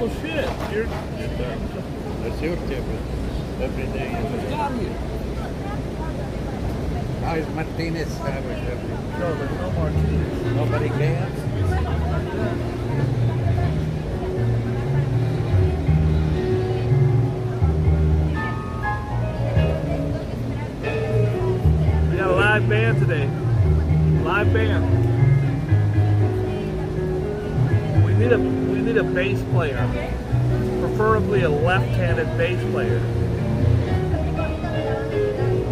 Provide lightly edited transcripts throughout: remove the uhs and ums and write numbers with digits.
Well, shit. That's your tip. Every day. Got here. How is Martinez? No, there's no Martinez. Nobody cares. We got a live band today. Live band. We need a bass player. Preferably a left-handed bass player.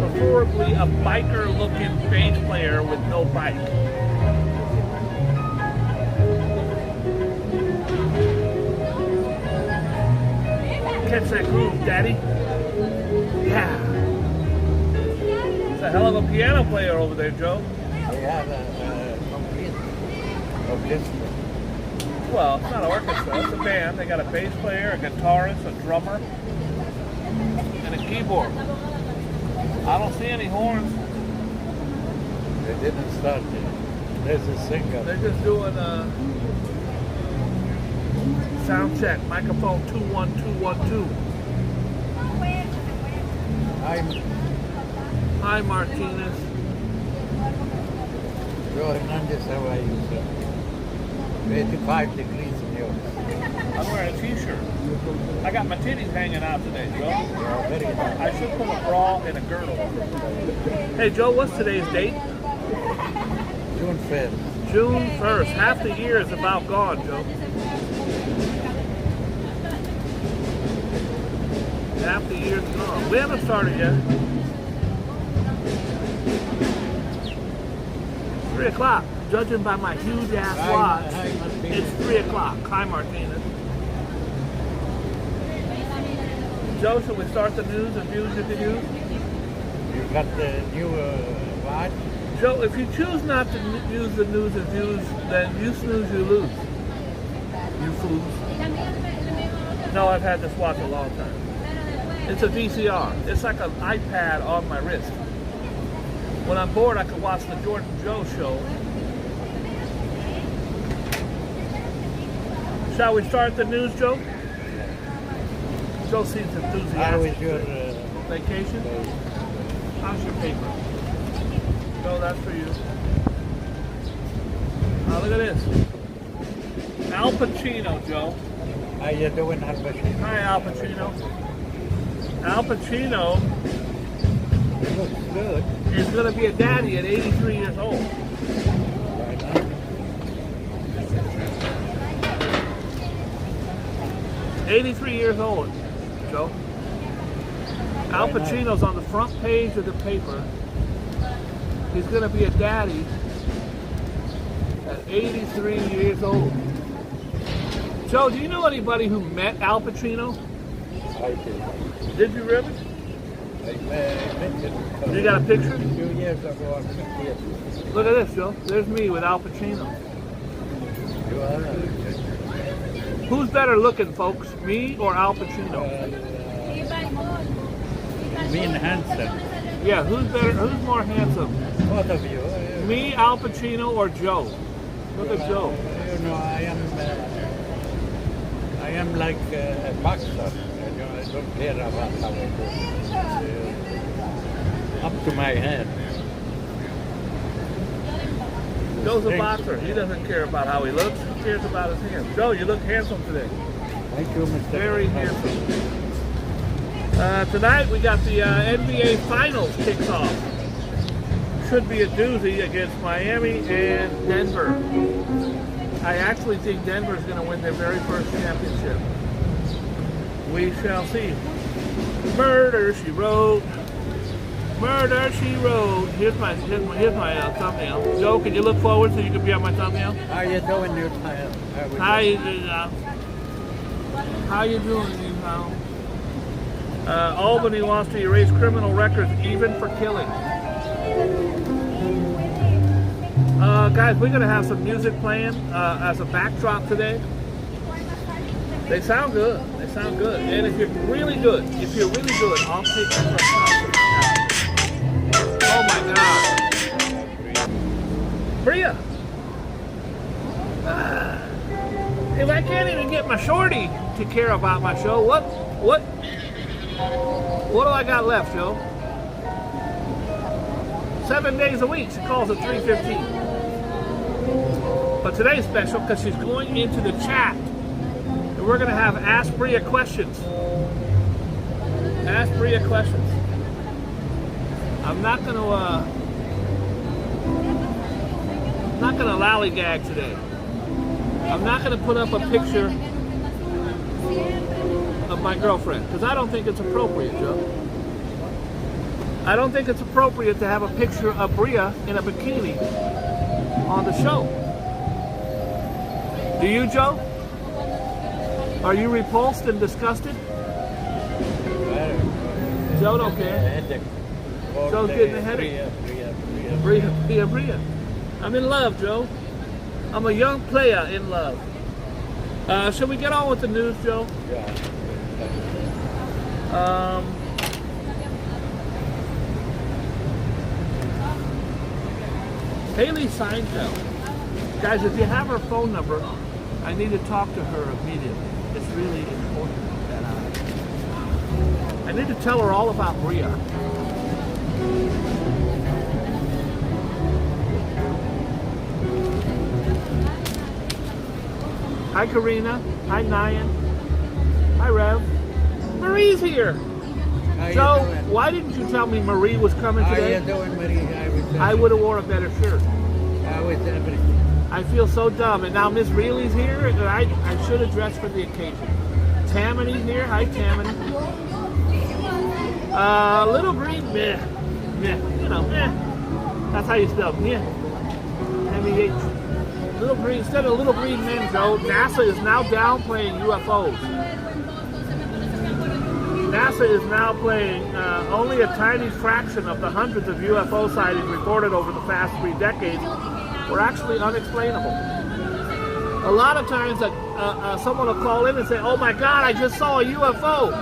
Preferably a biker-looking bass player with no bike. Catch that groove, Daddy. Yeah. It's a hell of a piano player over there, Joe. They have a complete orchestra. Well, it's not an orchestra, it's a band. They got a bass player, a guitarist, a drummer, and a keyboard. I don't see any horns. They didn't start yet. There's a singer. They're just doing a sound check, microphone 21212. Hi, Martinez. Joe Hernandez, how are you, sir? 85 degrees in yours. I'm wearing a t-shirt. I got my titties hanging out today, Joe. Yeah, very hot. I should put a bra and a girdle. Hey, Joe, what's today's date? June 1st. June 1st. Half the year is about gone, Joe. Half the year's gone. We haven't started yet. 3 o'clock. Judging by my huge ass watch, it's 3 o'clock. Hi, Martinez. Joe, should we start the news and views of the news? You got the new watch? Joe, if you choose not to use the news and views, then you snooze, you lose. You fools. No, I've had this watch a long time. It's a VCR. It's like an iPad on my wrist. When I'm bored, I can watch the Jordan Joe show. Shall we start the news, Joe? Joe seems enthusiastic. How was your vacation? How's your paper? Joe, that's for you. Look at this. Al Pacino, Joe. How you doing, Al Pacino? Hi, Al Pacino. Al Pacino It looks good. is going to be a daddy at 83 years old. Right now. 83 years old, Joe. Al Pacino's on the front page of the paper. He's going to be a daddy at 83 years old. Joe, do you know anybody who met Al Pacino? I did. Did you really? I met him. You got a picture? 2 years ago, I met him. Look at this, Joe. There's me with Al Pacino. You are Who's better looking, folks? Me or Al Pacino? mean handsome. Yeah, who's better? Who's more handsome? Both of you. Me, Al Pacino, or Joe? Look at Joe. You know, I am like a boxer. You know, I don't care about how I do. Up to my head. Joe's a boxer. He doesn't care about how he looks. He cares about his hands. Joe, you look handsome today. Thank you, Mr. Very handsome. Tonight we got the NBA Finals kicks off. Should be a doozy against Miami and Denver. I actually think Denver is going to win their very first championship. We shall see. Murder, she wrote. Murder, she wrote. Here's my thumbnail. Joe, can you look forward so you can be on my thumbnail? How you doing, you child? How you doing, How you doing, you know? Albany wants to erase criminal records even for killing. Guys, we're going to have some music playing as a backdrop today. They sound good. They sound good. And if you're really good, I'll take you for a concert. Oh my God. Priya. If I can't even get my shorty to care about my show. What do I got left, Joe? 7 days a week. She calls at 3:15. But today's special because she's going into the chat. And we're going to have Ask Bria questions. Ask Bria questions. I'm not going to lollygag today. I'm not going to put up a picture of my girlfriend because I don't think it's appropriate, Joe. I don't think it's appropriate to have a picture of Bria in a bikini on the show. Do you, Joe? Are you repulsed and disgusted? Joe don't care. Joe's getting a headache. Bria. I'm in love, Joe. I'm a young player in love. Should we get on with the news, Joe? Yeah. Haley Seinfeld. Guys, if you have her phone number, I need to talk to her immediately. It's really important that I need to tell her all about Bria. Hi, Karina. Hi, Nyan. Hi, Rev. Marie's here. Joe, why didn't you tell me Marie was coming today? How you doing, Marie? I would have wore a better shirt. How is everything? I feel so dumb. And now Miss Reilly's here, and I should have dressed for the occasion. Tammany's here. Hi, Tammany. Little Green, meh. You know, meh. That's how you spell meh. M-E-H. Little Green, instead of Little Green Men, Joe, NASA is now downplaying UFOs. NASA is now playing only a tiny fraction of the hundreds of UFO sightings reported over the past 3 decades were actually unexplainable. A lot of times someone will call in and say, oh my God, I just saw a UFO.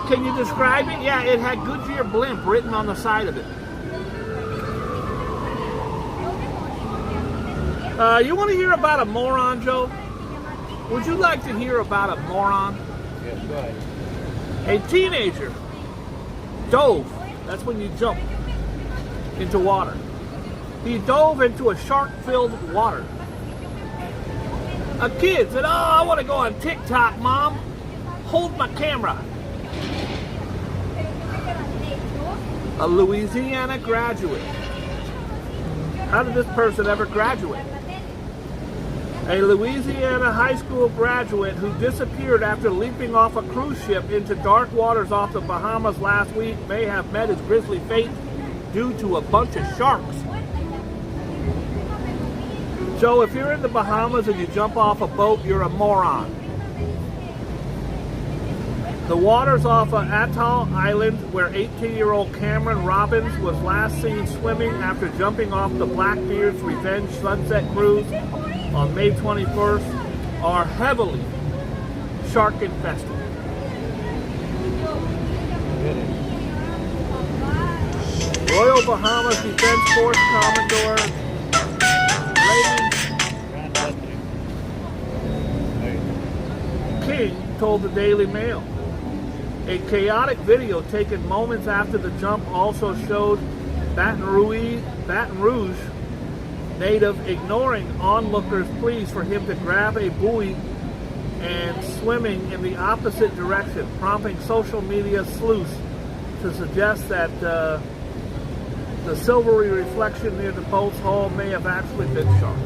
Can you describe it? Yeah, it had Goodyear blimp written on the side of it. You want to hear about a moron, Joe? Would you like to hear about a moron? Yes, go ahead. A teenager dove, that's when you jump into water. He dove into a shark-filled water. A kid said, oh, I want to go on TikTok, Mom. Hold my camera. A Louisiana graduate. How did this person ever graduate? A Louisiana high school graduate who disappeared after leaping off a cruise ship into dark waters off the Bahamas last week may have met his grisly fate due to a bunch of sharks. So if you're in the Bahamas and you jump off a boat, you're a moron. The waters off of Atoll Island, where 18-year-old Cameron Robbins was last seen swimming after jumping off the Blackbeard's Revenge Sunset Cruise on May 21st, are heavily shark infested. Royal Bahamas Defense Force Commodore Raymond King told the Daily Mail. A chaotic video taken moments after the jump also showed Baton Rouge native ignoring onlookers' pleas for him to grab a buoy and swimming in the opposite direction, prompting social media sleuths to suggest that the silvery reflection near the boat's hull may have actually been sharks.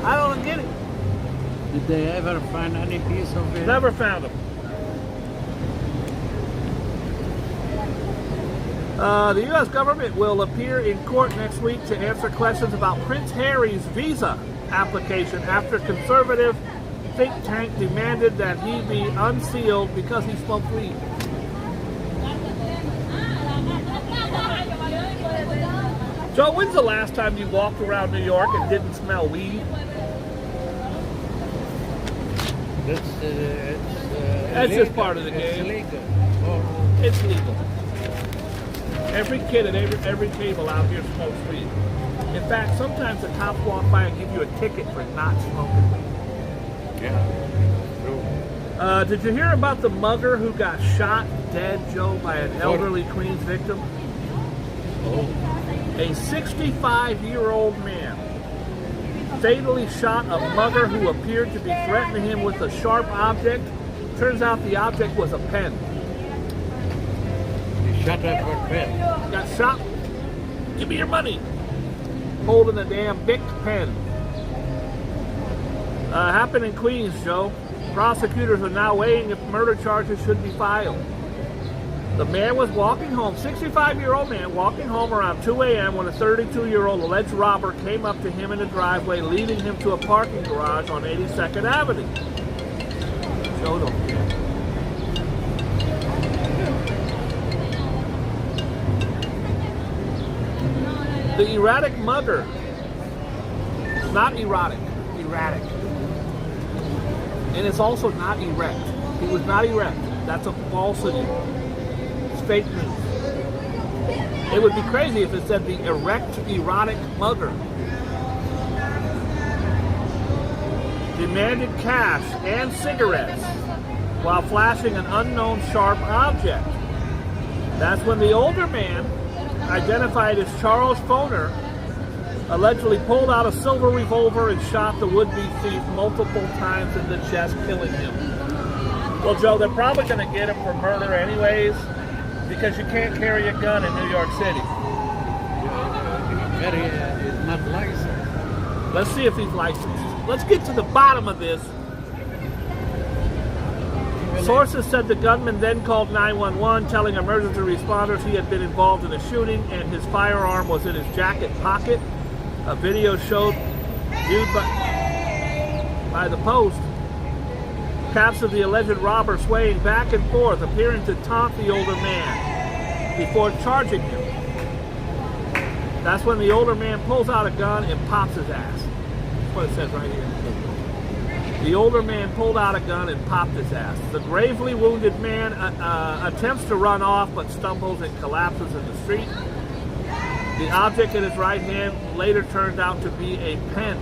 I don't get it. Did they ever find any piece of it? Never found them. The U.S. government will appear in court next week to answer questions about Prince Harry's visa application after conservative think tank demanded that he be unsealed because he smoked weed. Joe, when's the last time you walked around New York and didn't smell weed? That's just part of the game. It's legal. It's legal. Every kid at every table out here smokes weed. In fact, sometimes the cops walk by and give you a ticket for not smoking weed. Yeah. True. Did you hear about the mugger who got shot dead, Joe, by an elderly Queens victim? Oh. A 65-year-old man fatally shot a mugger who appeared to be threatening him with a sharp object. Turns out the object was a pen. He shot at her pen. Got shot. Give me your money. Holding a damn Bic pen. Happened in Queens, Joe. Prosecutors are now weighing if murder charges should be filed. The man was walking home, 65-year-old man, walking home around 2 a.m. when a 32-year-old alleged robber came up to him in the driveway, leading him to a parking garage on 82nd Avenue. Joe don't care. The erratic mugger. Not erotic, erratic. And it's also not erect. He was not erect. That's a falsity. It's fake news. It would be crazy if it said the erect, erotic mugger demanded cash and cigarettes while flashing an unknown sharp object. That's when the older man, identified as Charles Foner, allegedly pulled out a silver revolver and shot the would-be thief multiple times in the chest, killing him. Well, Joe, they're probably going to get him for murder anyways, because you can't carry a gun in New York City. He's not licensed. Let's see if he's licensed. Let's get to the bottom of this. Sources said the gunman then called 911, telling emergency responders he had been involved in a shooting and his firearm was in his jacket pocket. A video viewed by the Post, captured the alleged robber swaying back and forth, appearing to taunt the older man before charging him. That's when the older man pulls out a gun and pops his ass. That's what it says right here. The older man pulled out a gun and popped his ass. The gravely wounded man attempts to run off but stumbles and collapses in the street. The object in his right hand later turned out to be a pen.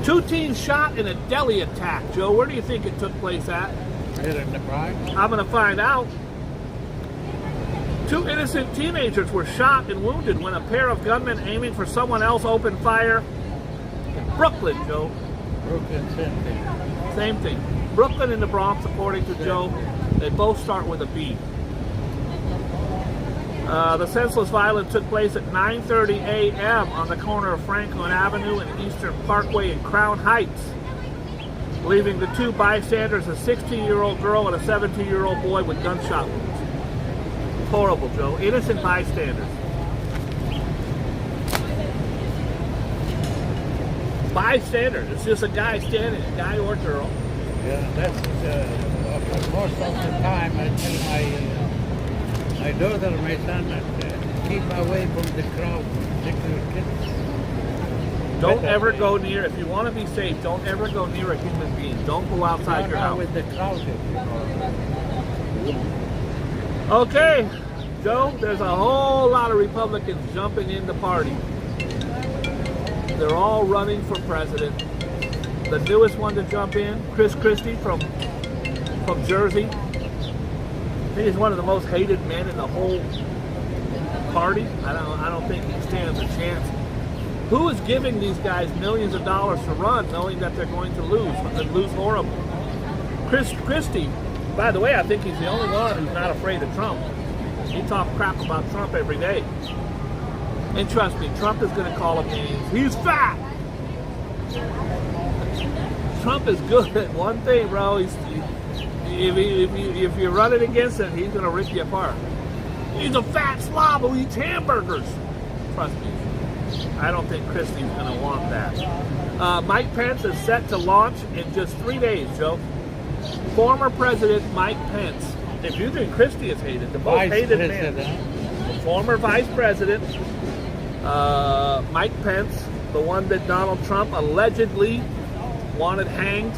2 teens shot in a deli attack. Joe, where do you think it took place at? Here in the Pride. I'm going to find out. 2 innocent teenagers were shot and wounded when a pair of gunmen aiming for someone else opened fire in Brooklyn, Joe. Brooklyn, same thing. Same thing. Brooklyn and the Bronx, according to Joe, they both start with a B. The senseless violence took place at 9:30 a.m. on the corner of Franklin Avenue and Eastern Parkway in Crown Heights, leaving the 2 bystanders, a 16-year-old girl and a 17-year-old boy, with gunshot wounds. Horrible, Joe. Innocent bystanders. Bystanders. It's just a guy standing, a guy or girl. Yeah, that's most of the time I tell my daughter, my son, that keep away from the crowd, particularly kids. Don't ever go near, if you want to be safe, don't ever go near a human being. Don't go outside your house. With the crowd, Okay, Joe, there's a whole lot of Republicans jumping in the party. They're all running for president. The newest one to jump in, Chris Christie from Jersey. I think he's one of the most hated men in the whole party. I don't think he stands a chance. Who is giving these guys millions of dollars to run, knowing that they're going to lose and lose horribly? Chris Christie, by the way, I think he's the only one who's not afraid of Trump. He talks crap about Trump every day. And trust me, Trump is going to call him names. He's fat. Trump is good at one thing, bro. If you're running against him, he's going to rip you apart. He's a fat slob who eats hamburgers. Trust me. I don't think Christie's going to want that. Mike Pence is set to launch in just 3 days, Joe. Former President Mike Pence. If you think Christie is hated, the most hated man. Former Vice President Mike Pence, the one that Donald Trump allegedly wanted hanged.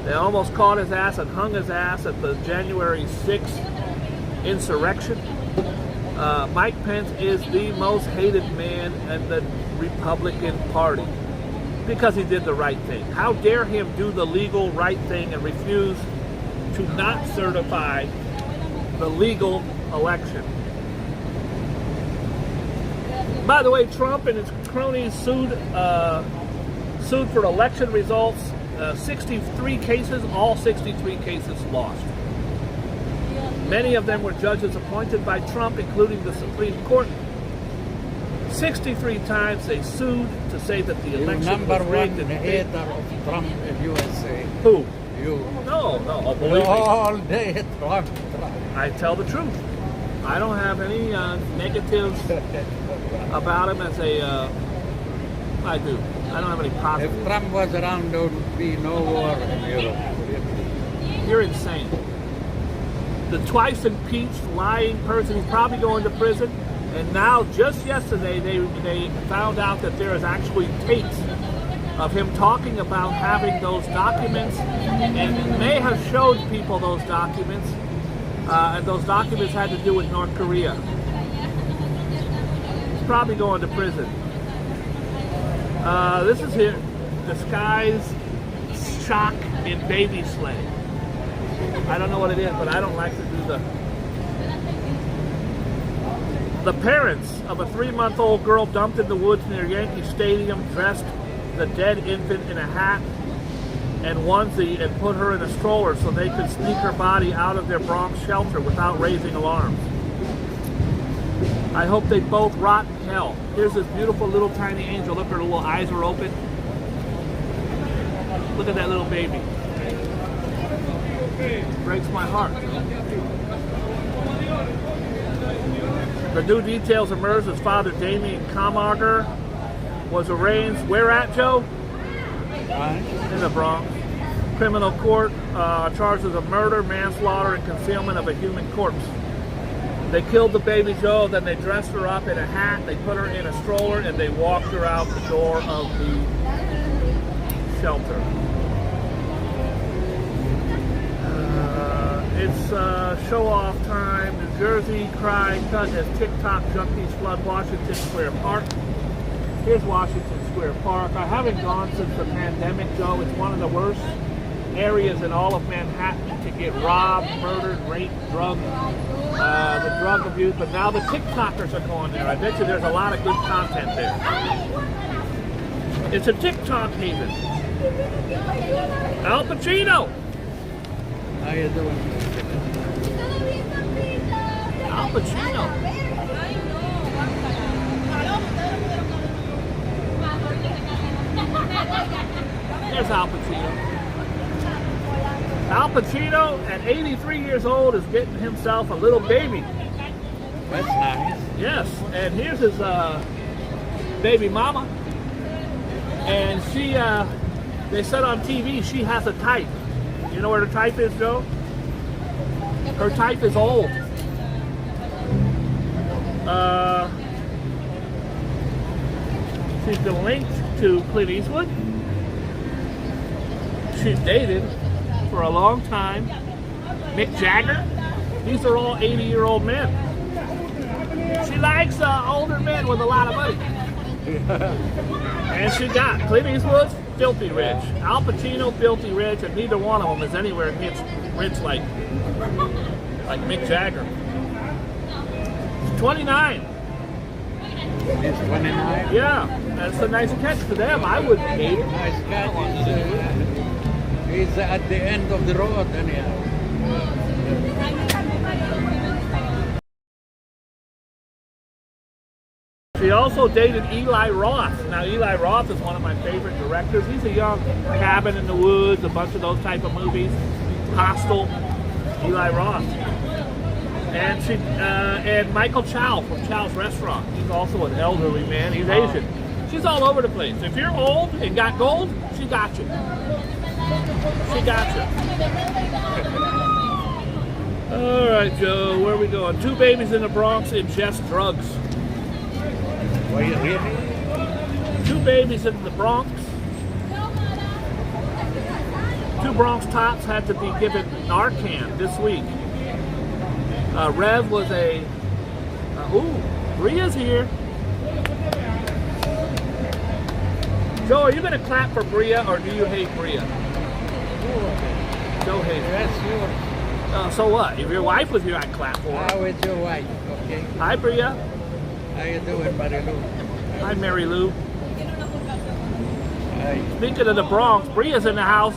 They almost caught his ass and hung his ass at the January 6th insurrection. Mike Pence is the most hated man in the Republican Party because he did the right thing. How dare him do the legal right thing and refuse to not certify the legal election. By the way, Trump and his cronies sued for election results. 63 cases, all 63 cases lost. Many of them were judges appointed by Trump, including the Supreme Court. 63 times they sued to say that the election was rigged. Number one hater of Trump in USA. Who? You. No, believe me. All day Trump. I tell the truth. I don't have any negatives about him as a. I do. I don't have any positives. If Trump was around, there would be no war in Europe. You're insane. The twice impeached lying person, he's probably going to prison. And now, just yesterday, they found out that there is actually tapes of him talking about having those documents, and may have showed people those documents, and those documents had to do with North Korea. He's probably going to prison. This is here, disguised shock in baby sleigh. I don't know what it is, but I don't like to do the parents of a 3-month-old girl dumped in the woods near Yankee Stadium dressed the dead infant in a hat and onesie and put her in a stroller so they could sneak her body out of their Bronx shelter without raising alarms. I hope they both rot in hell. Here's this beautiful little tiny angel. Look, her little eyes are open. Look at that little baby. Breaks my heart. The new details emerged as Father Damien Camarger was arraigned. Where at, Joe? In the Bronx. Criminal court, charges of murder, manslaughter, and concealment of a human corpse. They killed the baby Joe, then they dressed her up in a hat, they put her in a stroller, and they walked her out the door of the shelter. It's show-off time. New Jersey cry cut as TikTok junkies flood Washington Square Park. Here's Washington Square Park. I haven't gone since the pandemic, Joe. It's one of the worst areas in all of Manhattan to get robbed, murdered, raped, drugged, the drug abuse. But now the TikTokers are going there. I bet you there's a lot of good content there. It's a TikTok haven. Al Pacino. How you doing? Al Pacino. There's Al Pacino. Al Pacino, at 83 years old, is getting himself a little baby. That's nice. Yes, and here's his baby mama. And she, they said on TV, she has a type. You know where her type is, Joe? Her type is old. She's been linked to Clint Eastwood. She's dated for a long time Mick Jagger. These are all 80-year-old men. She likes older men with a lot of money. And she got Clint Eastwood, filthy rich. Al Pacino, filthy rich, and neither one of them is anywhere near rich like Mick Jagger. 29. He's 29? Yeah, that's a nice catch for them. I would date. Nice catch. He's at the end of the road anyhow. She also dated Eli Roth. Now, Eli Roth is one of my favorite directors. He's a young Cabin in the Woods, a bunch of those type of movies. Hostel, Eli Roth. And she and Michael Chow from Chow's Restaurant. He's also an elderly man. He's Asian. She's all over the place. If you're old and got gold, she got you. She got you. All right, Joe, where are we going? 2 babies in the Bronx ingest drugs. Were you really? 2 babies in the Bronx. 2 Bronx tots had to be given Narcan this week. Rev was a Ooh, Bria's here. Joe, are you going to clap for Bria or do you hate Bria? Joe hates her. That's yours. So what? If your wife was here, I'd clap for her. How is your wife? Okay. Hi, Bria. How you doing, Marilu? Hi, Mary Lou. Hi. Speaking of the Bronx, Bria's in the house.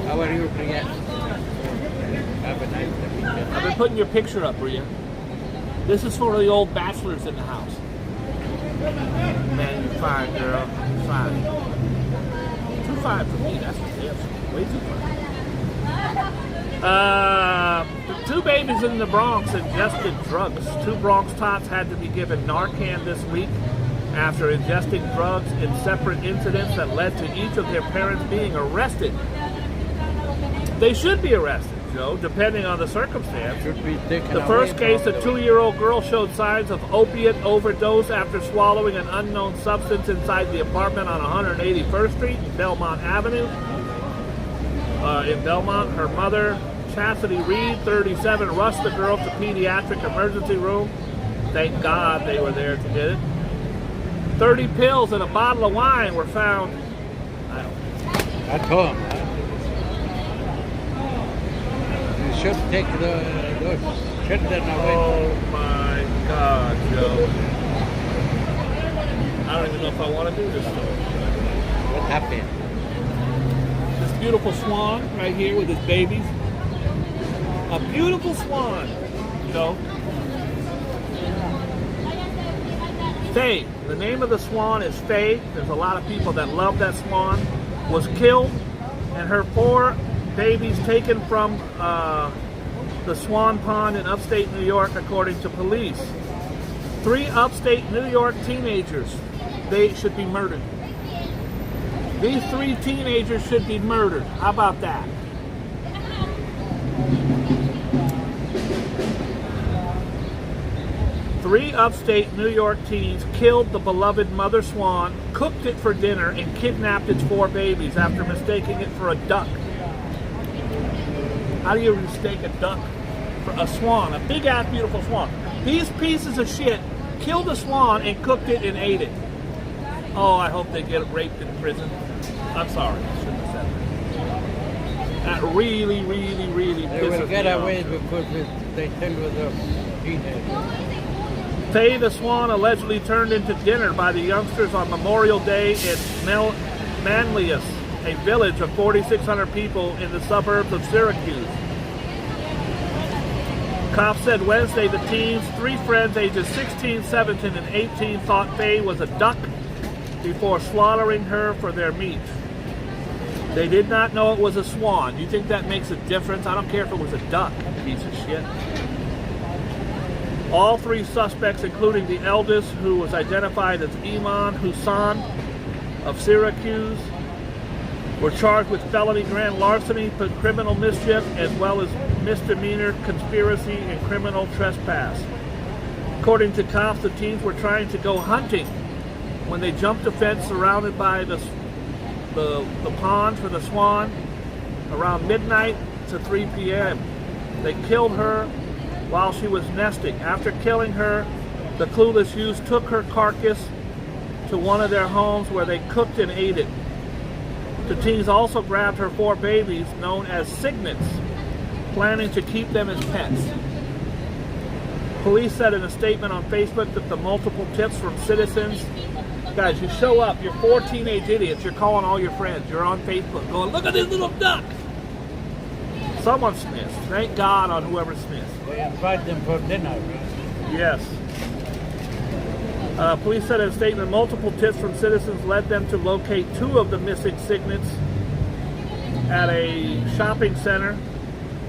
How are you, Priya? Have a nice day. I've been putting your picture up, Bria. This is for the old bachelors in the house. Man, you're fine, girl. You're fine. Too fine for me, that's for damn sure. Way too fine. Two babies in the Bronx ingested drugs. Two Bronx tots had to be given Narcan this week after ingesting drugs in separate incidents that led to each of their parents being arrested. They should be arrested, Joe, depending on the circumstance. Should be taken The away first case, from a the- 2-year-old girl showed signs of opiate overdose after swallowing an unknown substance inside the apartment on 181st Street and Belmont Avenue. In Belmont, her mother, Chastity Reed, 37, rushed the girl to pediatric emergency room. Thank God they were there to get it. 30 pills and a bottle of wine were found. At home. You should take those children away. Oh my God, Joe. I don't even know if I want to do this story. What happened? This beautiful swan right here with his babies. A beautiful swan, Joe. Faye, the name of the swan is Faye. There's a lot of people that love that swan. Was killed, and her 4 babies taken from the Swan Pond in upstate New York, according to police. 3 upstate New York teenagers, they should be murdered. These 3 teenagers should be murdered. How about that? Three upstate New York teens killed the beloved mother swan, cooked it for dinner, and kidnapped its 4 babies after mistaking it for a duck. How do you mistake a duck for a swan? A big-ass, beautiful swan. These pieces of shit killed a swan and cooked it and ate it. Oh, I hope they get raped in prison. I'm sorry, I shouldn't have said that. That really, really, really They pisses will me get off. away because they tell you the teenagers. Faye the swan allegedly turned into dinner by the youngsters on Memorial Day in Manlius, a village of 4,600 people in the suburbs of Syracuse. Cops said Wednesday the teens, 3 friends ages 16, 17, and 18, thought Faye was a duck before slaughtering her for their meat. They did not know it was a swan. You think that makes a difference? I don't care if it was a duck, piece of shit. All 3 suspects, including the eldest, who was identified as Iman Hussan of Syracuse, were charged with felony grand larceny, criminal mischief, as well as misdemeanor conspiracy and criminal trespass. According to cops, the teens were trying to go hunting when they jumped a fence surrounded by the pond for the swan around midnight to 3 p.m. They killed her while she was nesting. After killing her, the clueless youths took her carcass to one of their homes where they cooked and ate it. The teens also grabbed her 4 babies, known as cygnets, planning to keep them as pets. Police said in a statement on Facebook that the multiple tips from citizens, guys, you show up, you're 4 teenage idiots, you're calling all your friends, you're on Facebook going, look at this little duck. Someone sniffs. Thank God on whoever sniffs. They invite them for dinner. Yes. Police said in a statement, multiple tips from citizens led them to locate 2 of the missing cygnets at a shopping center.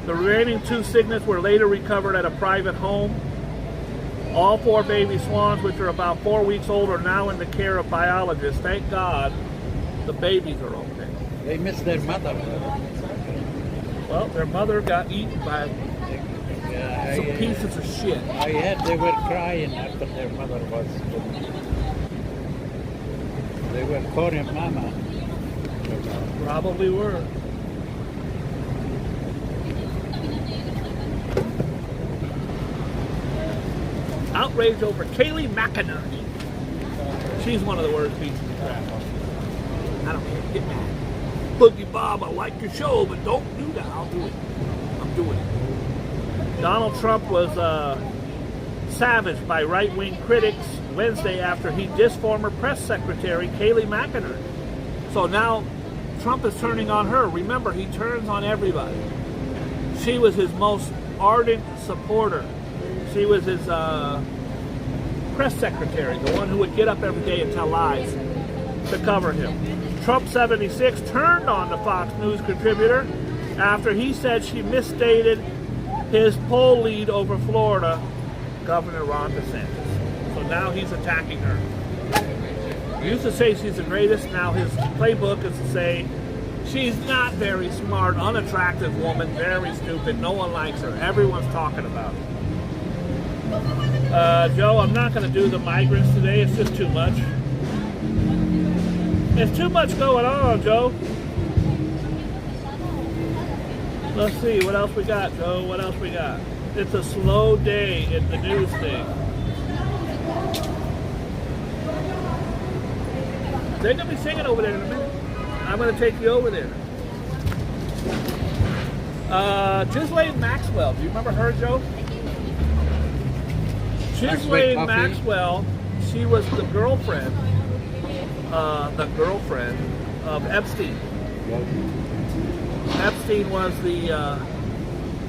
The remaining 2 cygnets were later recovered at a private home. All 4 baby swans, which are about 4 weeks old, are now in the care of biologists. Thank God the babies are okay. They miss their mother. Well, their mother got eaten by some pieces of shit. I heard they were crying after their mother was killed. They were calling mama. Probably were. outrage over Kaylee McInerney. She's one of the worst pieces of crap. I don't care. Get mad. Boogie Bob, I like your show, but don't do that. I'll do it. I'm doing it. Donald Trump was savaged by right-wing critics Wednesday after he dissed former press secretary Kaylee McInerney. So now Trump is turning on her. Remember, he turns on everybody. She was his most ardent supporter. She was his press secretary, the one who would get up every day and tell lies to cover him. Trump 76 turned on the Fox News contributor after he said she misstated his poll lead over Florida Governor Ron DeSantis. So now he's attacking her. He used to say she's the greatest. Now his playbook is to say she's not very smart, unattractive woman, very stupid. No one likes her. Everyone's talking about her. Joe, I'm not going to do the migrants today. It's just too much. There's too much going on, Joe. Let's see, what else we got, Joe? What else we got? It's a slow day in the news thing. They're going to be singing over there in a minute. I'm going to take you over there. Ghislaine Maxwell. Do you remember her, Joe? Ghislaine Maxwell, she was the girlfriend of Epstein. Epstein was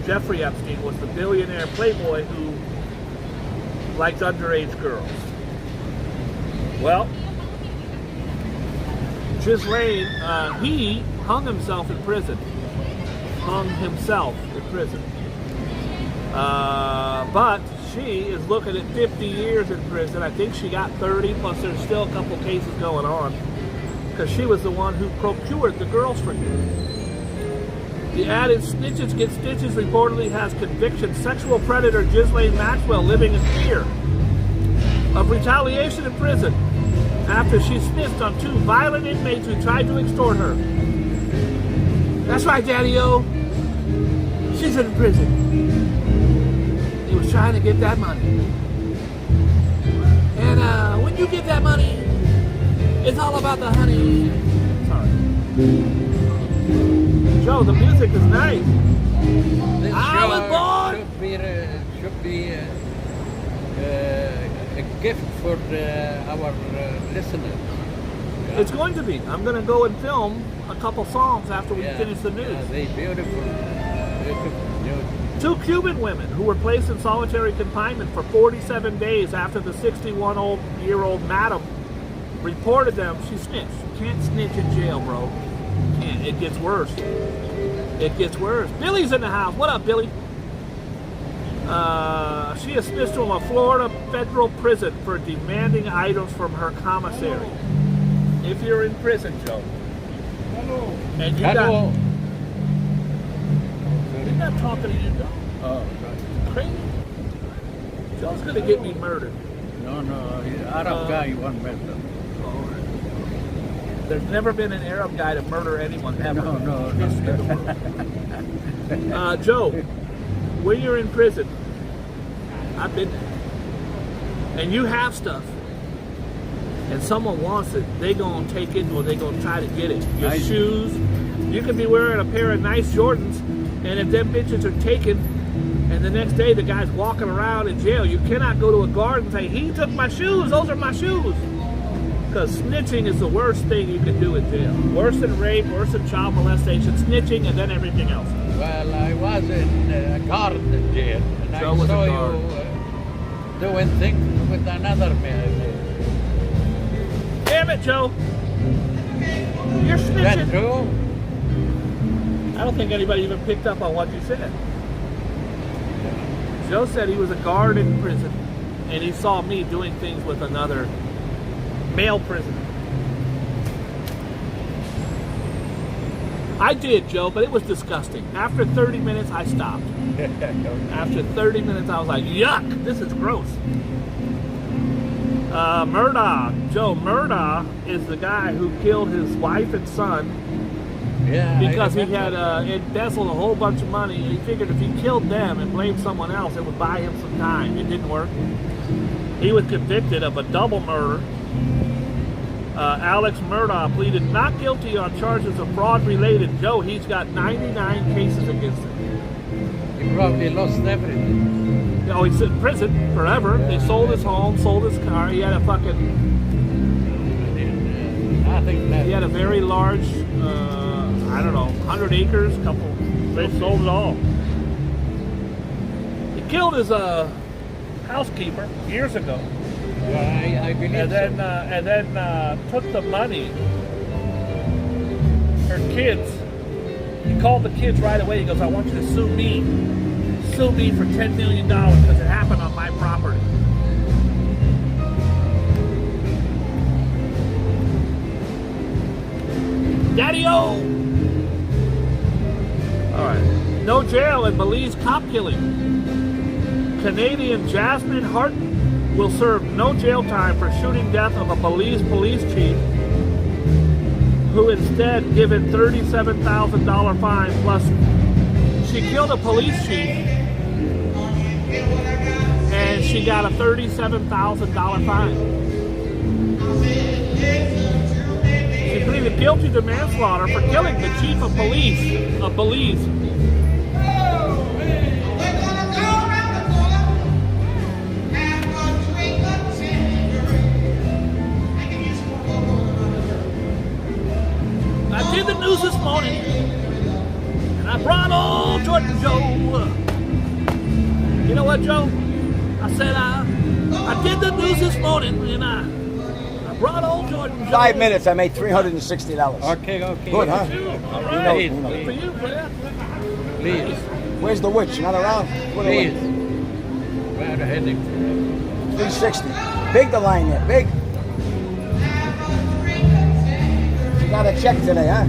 Jeffrey Epstein was the billionaire playboy who liked underage girls. Well, Ghislaine, he hung himself in prison. But she is looking at 50 years in prison. I think she got 30, plus there's still a couple cases going on, because she was the one who procured the girls for you. The added snitches get stitches reportedly has conviction. Sexual predator Ghislaine Maxwell living in fear of retaliation in prison after she snitched on 2 violent inmates who tried to extort her. That's right, Daddy-O. She's in prison. He was trying to get that money. And when you get that money, it's all about the honey. Sorry. Joe, the music is nice. This I was born. Should be a gift for our listeners. It's going to be. I'm going to go and film a couple songs after we finish the news. Yeah, they're beautiful. 2 Cuban women who were placed in solitary confinement for 47 days after the 61-year-old madam reported them. She snitched. You can't snitch in jail, bro. You can't. It gets worse. It gets worse. Billy's in the house. What up, Billy? She is snitched from a Florida federal prison for demanding items from her commissary. If you're in prison, Joe, and you got... He's not talking to you, Joe. Oh, Crazy. Joe's going to get me murdered. no, Arab guy won't mess up. There's never been an Arab guy to murder anyone ever. No. Joe, when you're in prison, I've been there, and you have stuff, and someone wants it, they gonna take it or they gonna try to get it. Your shoes, you can be wearing a pair of nice Jordans, and if them bitches are taken, and the next day the guy's walking around in jail, you cannot go to a guard and say, he took my shoes, those are my shoes. Because snitching is the worst thing you can do in jail. Worse than rape, worse than child molestation, snitching, and then everything else. Well, I was in a guard in jail, and I saw you doing things with another man. Damn it, Joe. You're snitching. Is that true? I don't think anybody even picked up on what you said. Joe said he was a guard in prison, and he saw me doing things with another male prisoner. I did, Joe, but it was disgusting. After 30 minutes, I stopped. After 30 minutes, I was like, yuck, this is gross. Murdaugh. Joe, Murdaugh is the guy who killed his wife and son because he had embezzled a whole bunch of money. And he figured if he killed them and blamed someone else, it would buy him some time. It didn't work. He was convicted of a double murder. Alex Murdaugh pleaded not guilty on charges of fraud-related. Joe, he's got 99 cases against him. He probably lost everything. You know, he's in prison forever. They sold his home, sold his car. He had a fucking... Nothing left. He had a very large, I don't know, 100 acres, couple. They sold it all. He killed his housekeeper years ago. I believe And then took the money. Her kids. He called the kids right away. He goes, I want you to sue me. Sue me for $10 million because it happened on my property. Daddy-o! Alright. No jail in Belize cop killing. Canadian Jasmine Harton will serve no jail time for shooting death of a Belize police chief who instead given $37,000 fine plus she killed a police chief and she got a $37,000 fine. She pleaded guilty to manslaughter for killing the chief of police of Belize. I did the news this morning, and I brought old Jordan Joe. You know what, Joe? I said I did the news this morning, and I brought old Jordan Joe. 5 minutes, I made $360. Okay. Good, huh? All right. You know. Good for you, Brad. Please. Where's the witch? Not around? What Please. Where are the heading? 360. Big the line there, big. You got a check today, huh?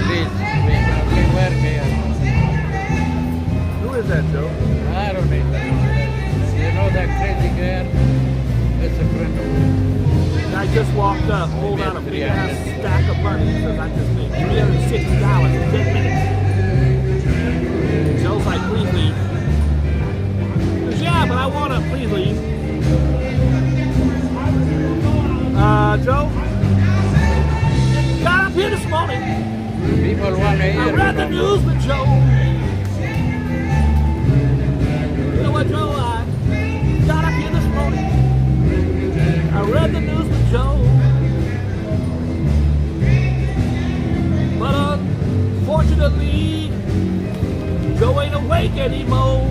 Please. Where me? Who is that, Joe? I don't need that. You know that crazy girl? It's a friend of mine. I just walked up, pulled out a big ass stack of money because I just made $360 in 10 minutes. Joe's like, please leave. He goes, yeah, but I want to, please leave. Joe, got up here this morning. People want to hear. I read the news with Joe. You know what, Joe? I got up here this morning. I read the news with Joe. But unfortunately, Joe ain't awake anymore.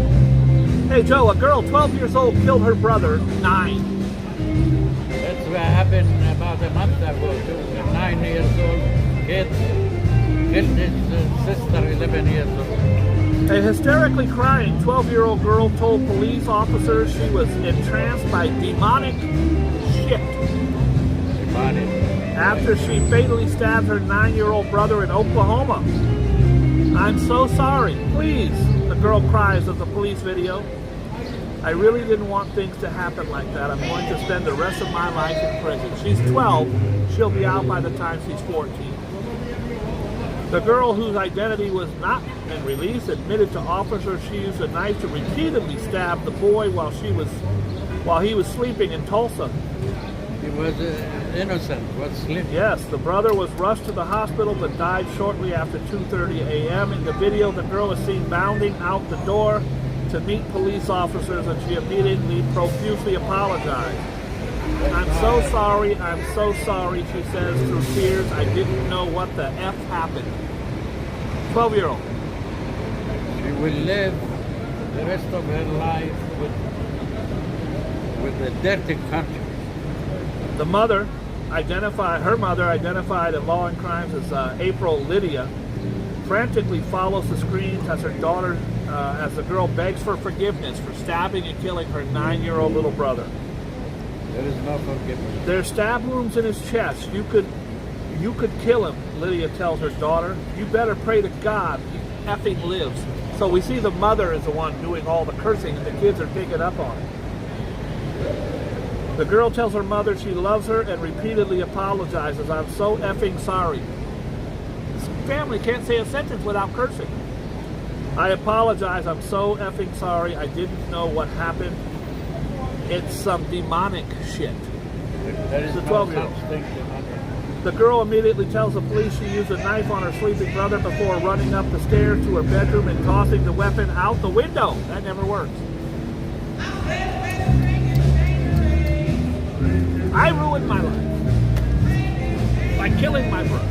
Hey, Joe, a girl 12 years old killed her brother, 9. That's what happened about a month ago too. A 9 years old kid killed his sister, 11 years old. A hysterically crying 12-year-old girl told police officers she was entranced by demonic shit after she fatally stabbed her 9-year-old brother in Oklahoma. I'm so sorry. Please, the girl cries of the police video. I really didn't want things to happen like that. I'm going to spend the rest of my life in prison. She's 12. She'll be out by the time she's 14. The girl, whose identity was not been released, admitted to officers she used a knife to repeatedly stab the boy while he was sleeping in Tulsa. He was innocent, was sleeping. Yes, the brother was rushed to the hospital but died shortly after 2:30 a.m. In the video, the girl is seen bounding out the door to meet police officers, and she immediately profusely apologized. I'm so sorry, she says through tears. I didn't know what the F happened. 12-year-old. She will live the rest of her life with a dirty conscience. The mother, identified at Law and Crimes as April Lydia, frantically follows the screens as her daughter, as the girl begs for forgiveness for stabbing and killing her 9-year-old little brother. There is no forgiveness. There are stab wounds in his chest. You could kill him, Lydia tells her daughter. You better pray to God he effing lives. So we see the mother is the one doing all the cursing and the kids are picking up on it. The girl tells her mother she loves her and repeatedly apologizes. I'm so effing sorry. This family can't say a sentence without cursing. I apologize. I'm so effing sorry. I didn't know what happened. It's some demonic shit. There is It's a no 12-year-old. such thing demonic. The girl immediately tells the police she used a knife on her sleeping brother before running up the stairs to her bedroom and tossing the weapon out the window. That never works. I ruined my life by killing my brother.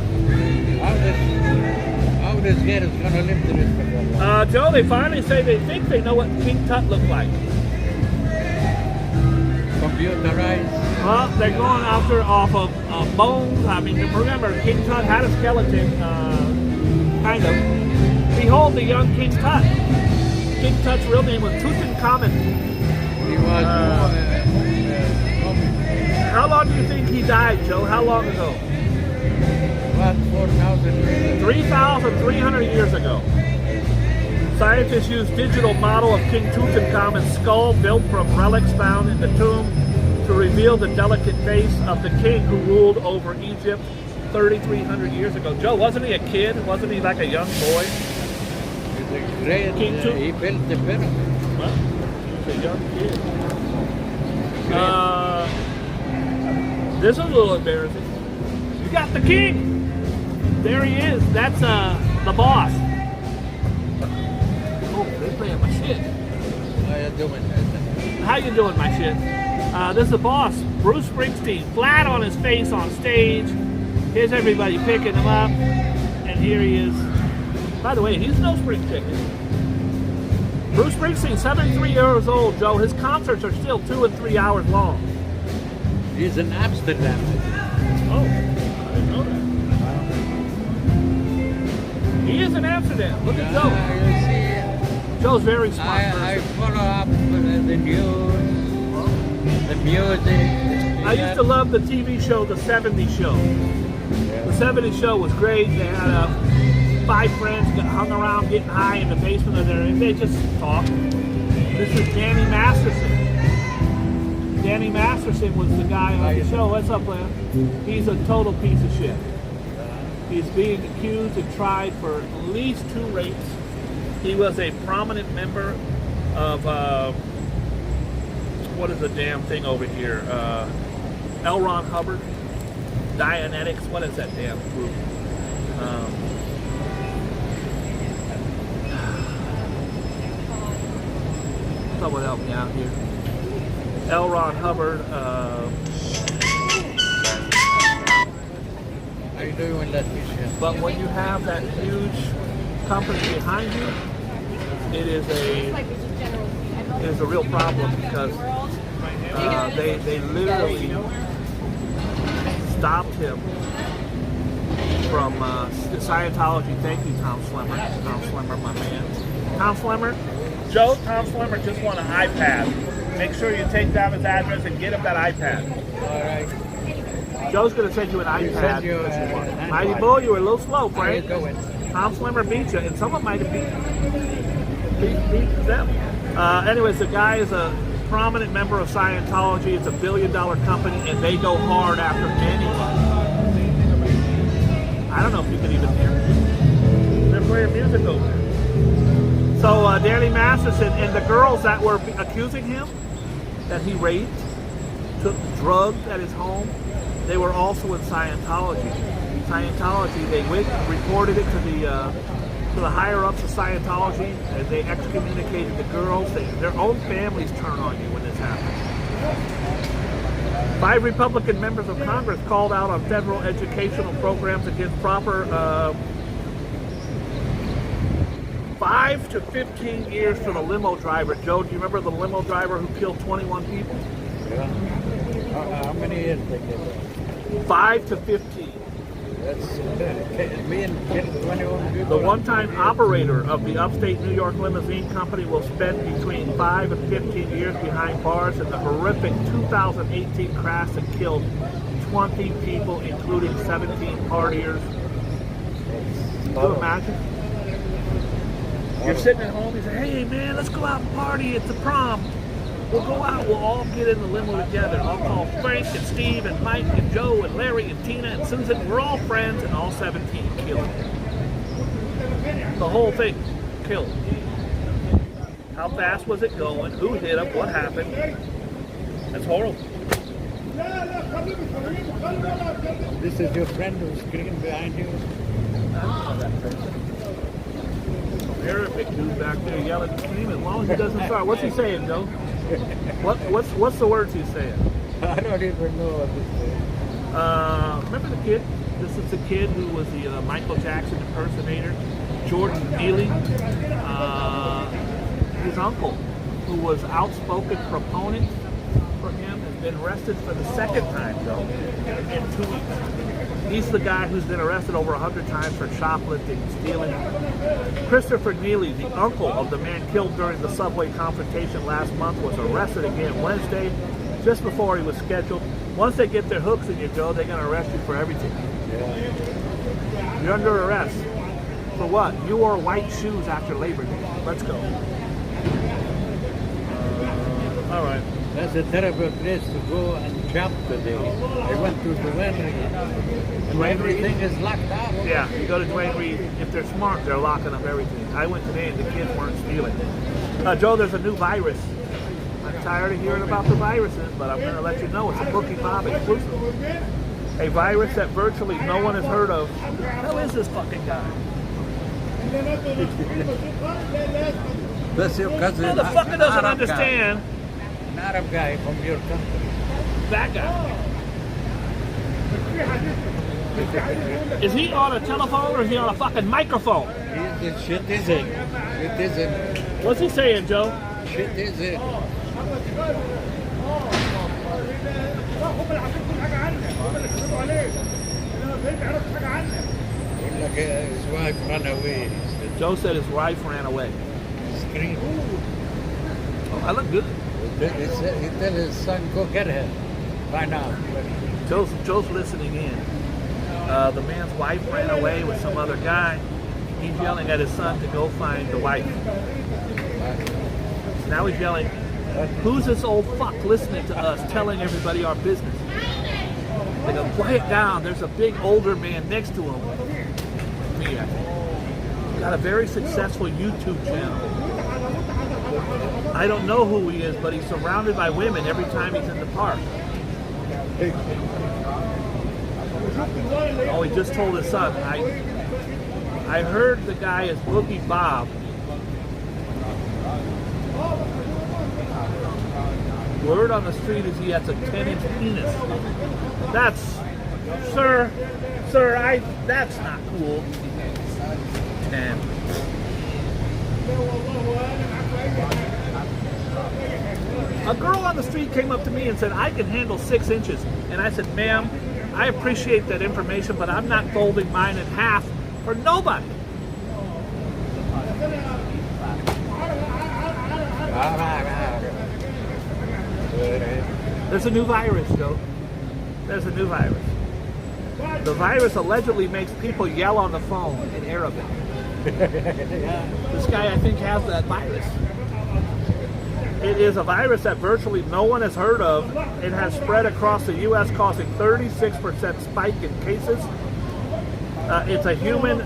How this kid is going to live the rest of their life? Joe, they finally say they think they know what King Tut looked like. Computerized. Well, they're going after off of bones. I mean, remember, King Tut had a skeleton, kind of. Behold the young King Tut. King Tut's real name was Tutankhamun. He was How long do you think he died, Joe? How long ago? about 4,000 years. 3,300 years ago. Scientists used digital model of King Tutankhamun's skull built from relics found in the tomb to reveal the delicate face of the king who ruled over Egypt 3,300 years ago. Joe, wasn't he a kid? Wasn't he like a young boy? He's a great, King Tut. he built the pyramid. Well, he was a young kid. This is a little embarrassing. You got the king. There he is. That's the boss. Oh, they're playing my shit. How you doing? How you doing, my shit? This is the boss, Bruce Springsteen, flat on his face on stage. Here's everybody picking him up, and here he is. By the way, he's no spring chicken. Bruce Springsteen, 73 years old, Joe. His concerts are still 2 and 3 hours long. He's in Amsterdam. Oh, I didn't know that. He is in Amsterdam. Look at Joe. You see, Joe's very smart I person. follow up the news, the music. I used to love the TV show, The 70s Show. The 70s Show was great. They had 5 friends that hung around getting high in the basement of their, and they just talked. This is Danny Masterson. Danny Masterson was the guy on the show. What's up, man? He's a total piece of shit. He's being accused and tried for at least 2 rapes. He was a prominent member of, what is the damn thing over here? L. Ron Hubbard, Dianetics, what is that damn group? Someone help me out here. L. Ron Hubbard. How you doing, let me share? But when you have that huge company behind you, it is a real problem because they literally stopped him from Scientology. Thank you, Tom Slemmer. Tom Slemmer, my man. Tom Slemmer. Joe, Tom Slemmer just won an iPad. Make sure you take down his address and get him that iPad. All right. Joe's going to send you an iPad. Send you Mighty Bull, you were a little slow, How you Frank. doing? Tom Slemmer beat you, and someone might have beat them. Anyways, the guy is a prominent member of Scientology. It's $1 billion company, and they go hard after anyone. I don't know if you can even hear it. They're playing music over there. So Danny Masterson and the girls that were accusing him that he raped, took drugs at his home, they were also in Scientology. Scientology, they went and reported it to the higher ups of Scientology, and they excommunicated the girls. Their own families turn on you when this happens. 5 Republican members of Congress called out on federal educational programs against proper 5 to 15 years for the limo driver. Joe, do you remember the limo driver who killed 21 people? Yeah. How many years they give it? 5 to 15. That's being killed 21 people. The one-time operator of the upstate New York limousine company will spend between 5 and 15 years behind bars in the horrific 2018 crash that killed 20 people, including 17 partiers. Can you imagine? You're sitting at home, you say, hey man, let's go out and party, it's a prom. We'll go out, we'll all get in the limo together. I'll call Frank and Steve and Mike and Joe and Larry and Tina and Susan. We're all friends, and all 17 killed. The whole thing killed. How fast was it going? Who hit him? What happened? That's horrible. This is your friend who's screaming behind you. I don't know that person. Arabic dude back there yelling and screaming. As long as he doesn't start. What's he saying, Joe? What's the words he's saying? I don't even know what this is. Remember the kid? This is the kid who was the Michael Jackson impersonator, Jordan Neely. His uncle, who was outspoken proponent for him, has been arrested for the second time, though, in 2 weeks. He's the guy who's been arrested over 100 times for shoplifting, stealing. Christopher Neely, the uncle of the man killed during the subway confrontation last month, was arrested again Wednesday, just before he was scheduled. Once they get their hooks in you, Joe, they're going to arrest you for everything. Yeah. You're under arrest. For what? You wore white shoes after Labor Day. Let's go. All right. That's a terrible place to go and shop today. I went to Duane Reade. Duane Reade? Everything is locked up. Yeah, you go to Duane Reade. If they're smart, they're locking up everything. I went today and the kids weren't stealing. Joe, there's a new virus. I'm tired of hearing about the viruses, but I'm going to let you know it's a Boogie Bob exclusive. A virus that virtually no one has heard of. Who is this fucking guy? That's your cousin. Motherfucker doesn't understand. An Arab guy from your country. That guy. Is he on a telephone or is he on a fucking microphone? Shit is it. Shit is it. What's he saying, Joe? Shit is it. Like his wife ran away. Joe said his wife ran away. Scream. Oh, I look good. He tell his son, go get her. Find out. Joe's listening in. The man's wife ran away with some other guy. He's yelling at his son to go find the wife. Now he's yelling, who's this old fuck listening to us, telling everybody our business? They go, quiet down. There's a big older man next to him. Me, I think. Got a very successful YouTube channel. I don't know who he is, but he's surrounded by women every time he's in the park. Oh, he just told his son. I heard the guy is Boogie Bob. Word on the street is he has a 10-inch penis. That's, sir, that's not cool. 10. A girl on the street came up to me and said, I can handle 6 inches. And I said, ma'am, I appreciate that information, but I'm not folding mine in half for nobody. There's a new virus, Joe. There's a new virus. The virus allegedly makes people yell on the phone in Arabic. This guy, I think, has that virus. It is a virus that virtually no one has heard of. It has spread across the U.S., causing 36% spike in cases. It's a human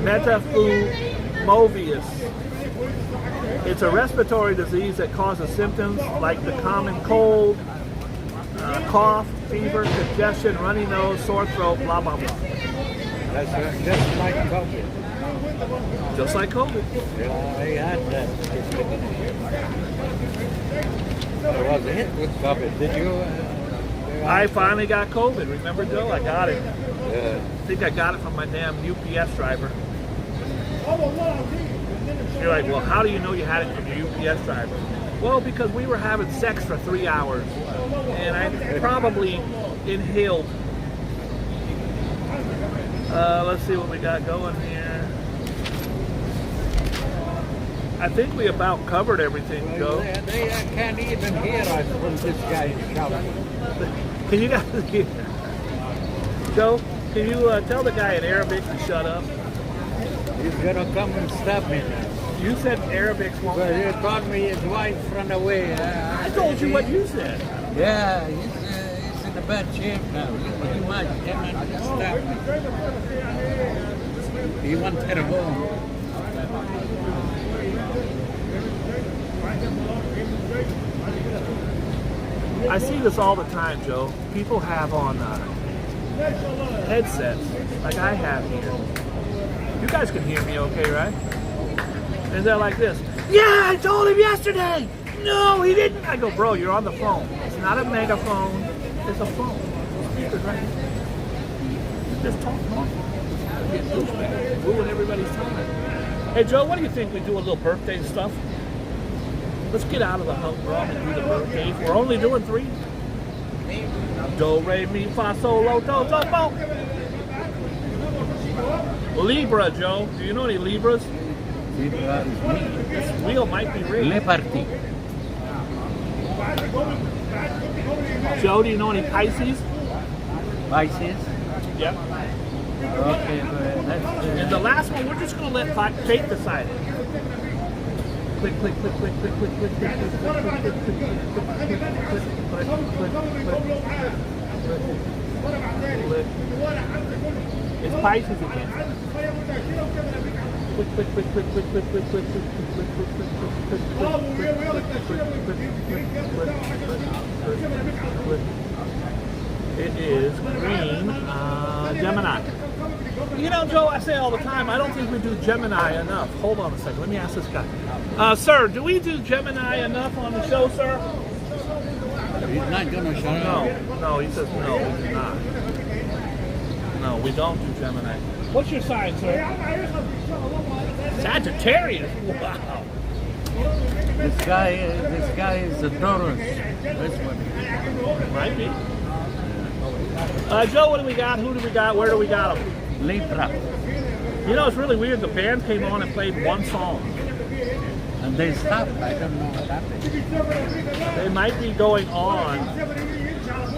metapneumovirus. It's a respiratory disease that causes symptoms like the common cold, cough, fever, congestion, runny nose, sore throat, blah, blah, blah. That's just like COVID. Just like COVID. Yeah, I had that. I was hit with COVID. Did you? I finally got COVID. Remember, Joe? I got it. Yeah. I think I got it from my damn UPS driver. You're like, well, how do you know you had it from your UPS driver? Well, because we were having sex for 3 hours, and I probably inhaled. Let's see what we got going here. I think we about covered everything, Joe. They can't even hear us when this guy is shouting. Can you guys hear? Joe, can you tell the guy in Arabic to shut up? He's gonna come and stop me now. You said Arabic won't. But he told me his wife ran away. I told you what you said. Yeah, he's in a bad shape now. He might come and stop me. He wants her home. I see this all the time, Joe. People have on headsets like I have here. You guys can hear me okay, right? And they're like this. Yeah, I told him yesterday. No, he didn't. I go, bro, you're on the phone. It's not a megaphone. It's a phone. Speakers right here. Just talk normal. Get douchebag. Ruin everybody's time. Hey, Joe, what do you think we do a little birthday stuff? Let's get out of the humdrum and do the birthdays. We're only doing 3. Do, re, mi, fa, sol, lo, do, do, mo. Libra, Joe. Do you know any Libras? Libra is me. This wheel might be rigged. Liberty. Joe, do you know any Pisces? Pisces. Yep. Okay, that's And the last one, we're just going to let fate decide it. Click, click, click, click, click, click, click, click, click, click, click, click, click. It's Pisces again. Click, click, click, click, click, click, click, click, click, click. It is green, Gemini. You know, Joe, I say all the time, I don't think we do Gemini enough. Hold on a second. Let me ask this guy. Sir, do we do Gemini enough on the show, sir? He's not gonna shut up. No, he says no, we do not. No, we don't do Gemini. What's your sign, sir? Sagittarius. Wow. This guy is a Taurus. That's what he is. Might be. Joe, what do we got? Who do we got? Where do we got them? Libra. You know, it's really weird. The band came on and played one song. And they stopped. I don't know what happened. They might be going on.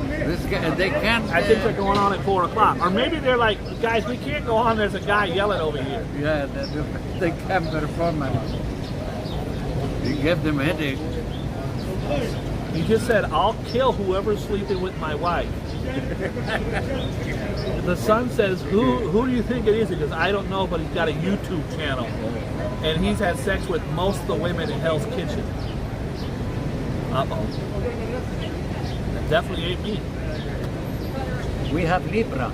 This guy, they can't. I think they're going on at 4 o'clock. Or maybe they're like, guys, we can't go on. There's a guy yelling over here. Yeah, they can't perform it. You give them a headache. You just said, I'll kill whoever's sleeping with my wife. The son says, who do you think it is? He goes, I don't know, but he's got a YouTube channel. And he's had sex with most of the women in Hell's Kitchen. Uh-oh. That definitely ain't me. We have Libra.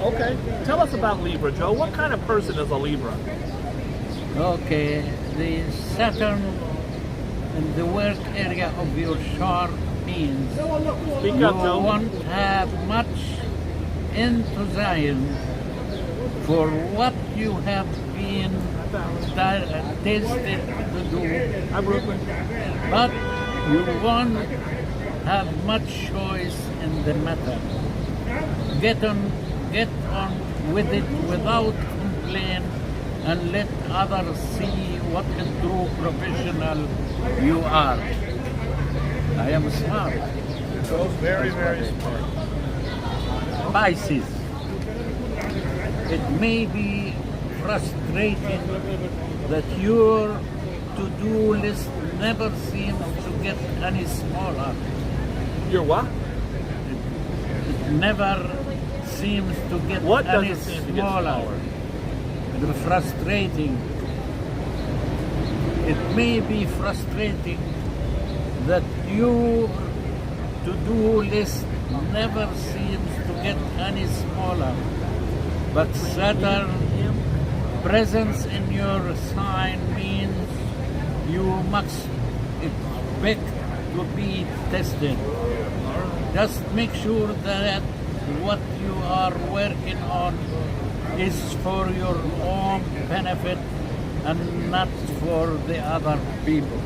Okay. Tell us about Libra, Joe. What kind of person is a Libra? Okay, the Saturn in the work area of your chart means Speak you up, Joe. won't have much enthusiasm for what you have been tasted to do, I'm Brooklyn. but you won't have much choice in the matter. Get on with it without complaint and let others see what a true professional you are. I am smart. Joe's very, very smart. Pisces. It may be frustrating that your to-do list never seems to get any smaller. You're what? It never seems to get What any doesn't seem to get smaller. smaller? It's frustrating. It may be frustrating that your to-do list never seems to get any smaller. But Saturn presence in your sign means you must expect to be tested. Just make sure that what you are working on is for your own benefit and not for the other people.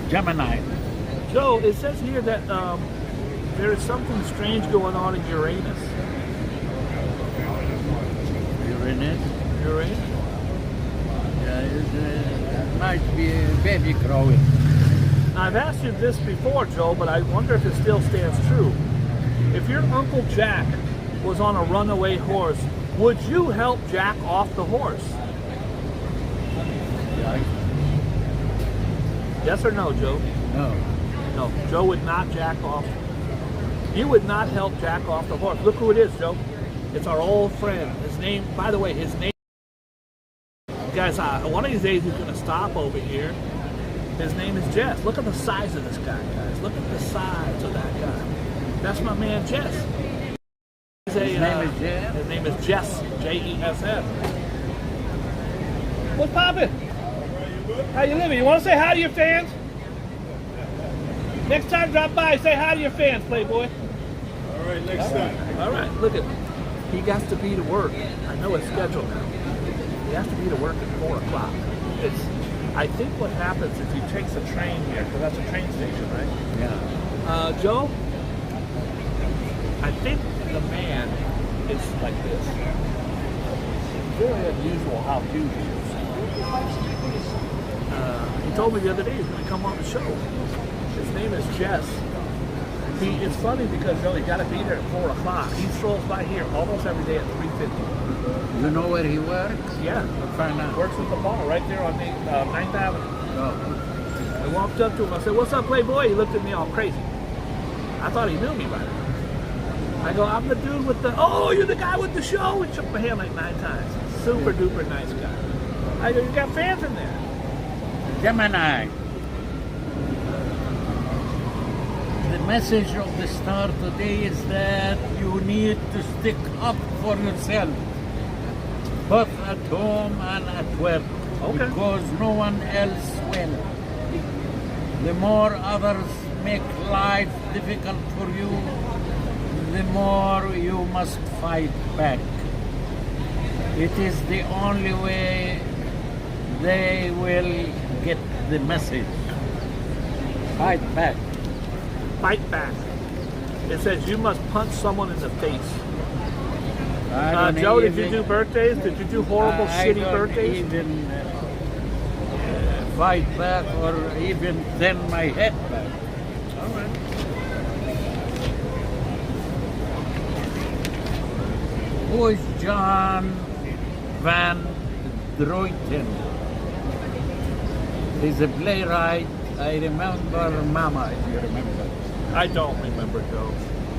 Gemini. Joe, it says here that there is something strange going on in Uranus. Uranus. Uranus? Yeah, it might be a baby growing. Now, I've asked you this before, Joe, but I wonder if it still stands true. If your Uncle Jack was on a runaway horse, would you help Jack off the horse? Yeah. Yes or no, Joe? No. No, Joe would not jack off. You would not help Jack off the horse. Look who it is, Joe. It's our old friend. His name, by the way, his name. Guys, one of these days he's going to stop over here His name is Jess. Look at the size of this guy, guys. Look at the size of that guy. That's my man Jess. His name is Jess? His name is Jess. Jess. What's poppin'? How you living? You want to say hi to your fans? Next time, drop by. Say hi to your fans, Playboy. All right, next time. All right, look at him. He got to be to work. I know his schedule now. He has to be to work at 4 o'clock. I think what happens is he takes a train here, because that's a train station, right? Yeah. Joe, I think the man is like this. Very unusual how huge he is. He told me the other day he's going to come on the show. His name is Jess. It's funny because, Joe, he got to be there at 4 o'clock. He strolls by here almost every day at 3:50. You know where he works? Yeah. Find out. Works at the bar right there on 9th Avenue. Oh. I walked up to him. I said, "What's up, Playboy?" He looked at me all crazy. I thought he knew me by now. I go, "I'm the dude with the, oh, you're the guy with the show." He shook my hand like 9 times. Super duper nice guy. I go, "You got fans in there?" Gemini. The message of the star today is that you need to stick up for yourself, both at home and at work, Okay. because no one else will. The more others make life difficult for you, the more you must fight back. It is the only way they will get the message. Fight back. Fight back. It says you must punch someone in the face. I don't Joe, did you even- do birthdays? Did you do horrible, I shitty don't birthdays? even fight back or even turn my head back. All right. Who is John Van Druyten? He's a playwright. I remember Mama, if you remember. I don't remember, Joe.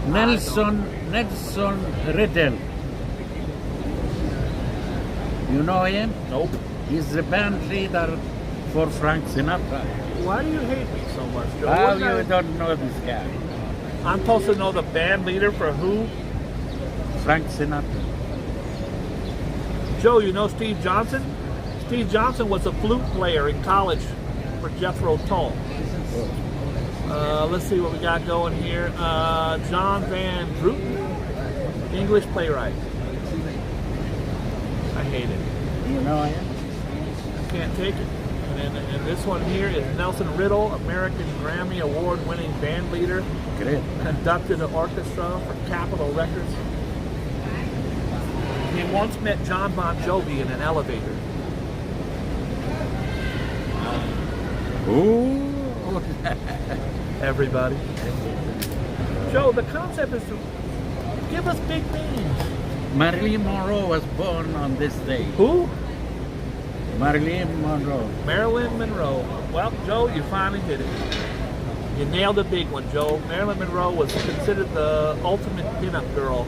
Nelson Riddle. You know him? Nope. He's the band leader for Frank Sinatra. Why do you hate me so much, Joe? How What did you I- don't know this guy? I'm supposed to know the band leader for who? Frank Sinatra. Joe, you know Steve Johnson? Steve Johnson was a flute player in college for Jethro Tull. Let's see what we got going here. John Van Druten, English playwright. I hate it. You know him? I can't take it. And this one here is Nelson Riddle, American Grammy Award-winning band leader. Great. Conducted an orchestra for Capitol Records. He once met John Bon Jovi in an elevator. Ooh. Everybody. Joe, the concept is to give us big names. Marilyn Monroe was born on this day. Who? Marilyn Monroe. Marilyn Monroe. Well, Joe, you finally did it. You nailed a big one, Joe. Marilyn Monroe was considered the ultimate pinup girl.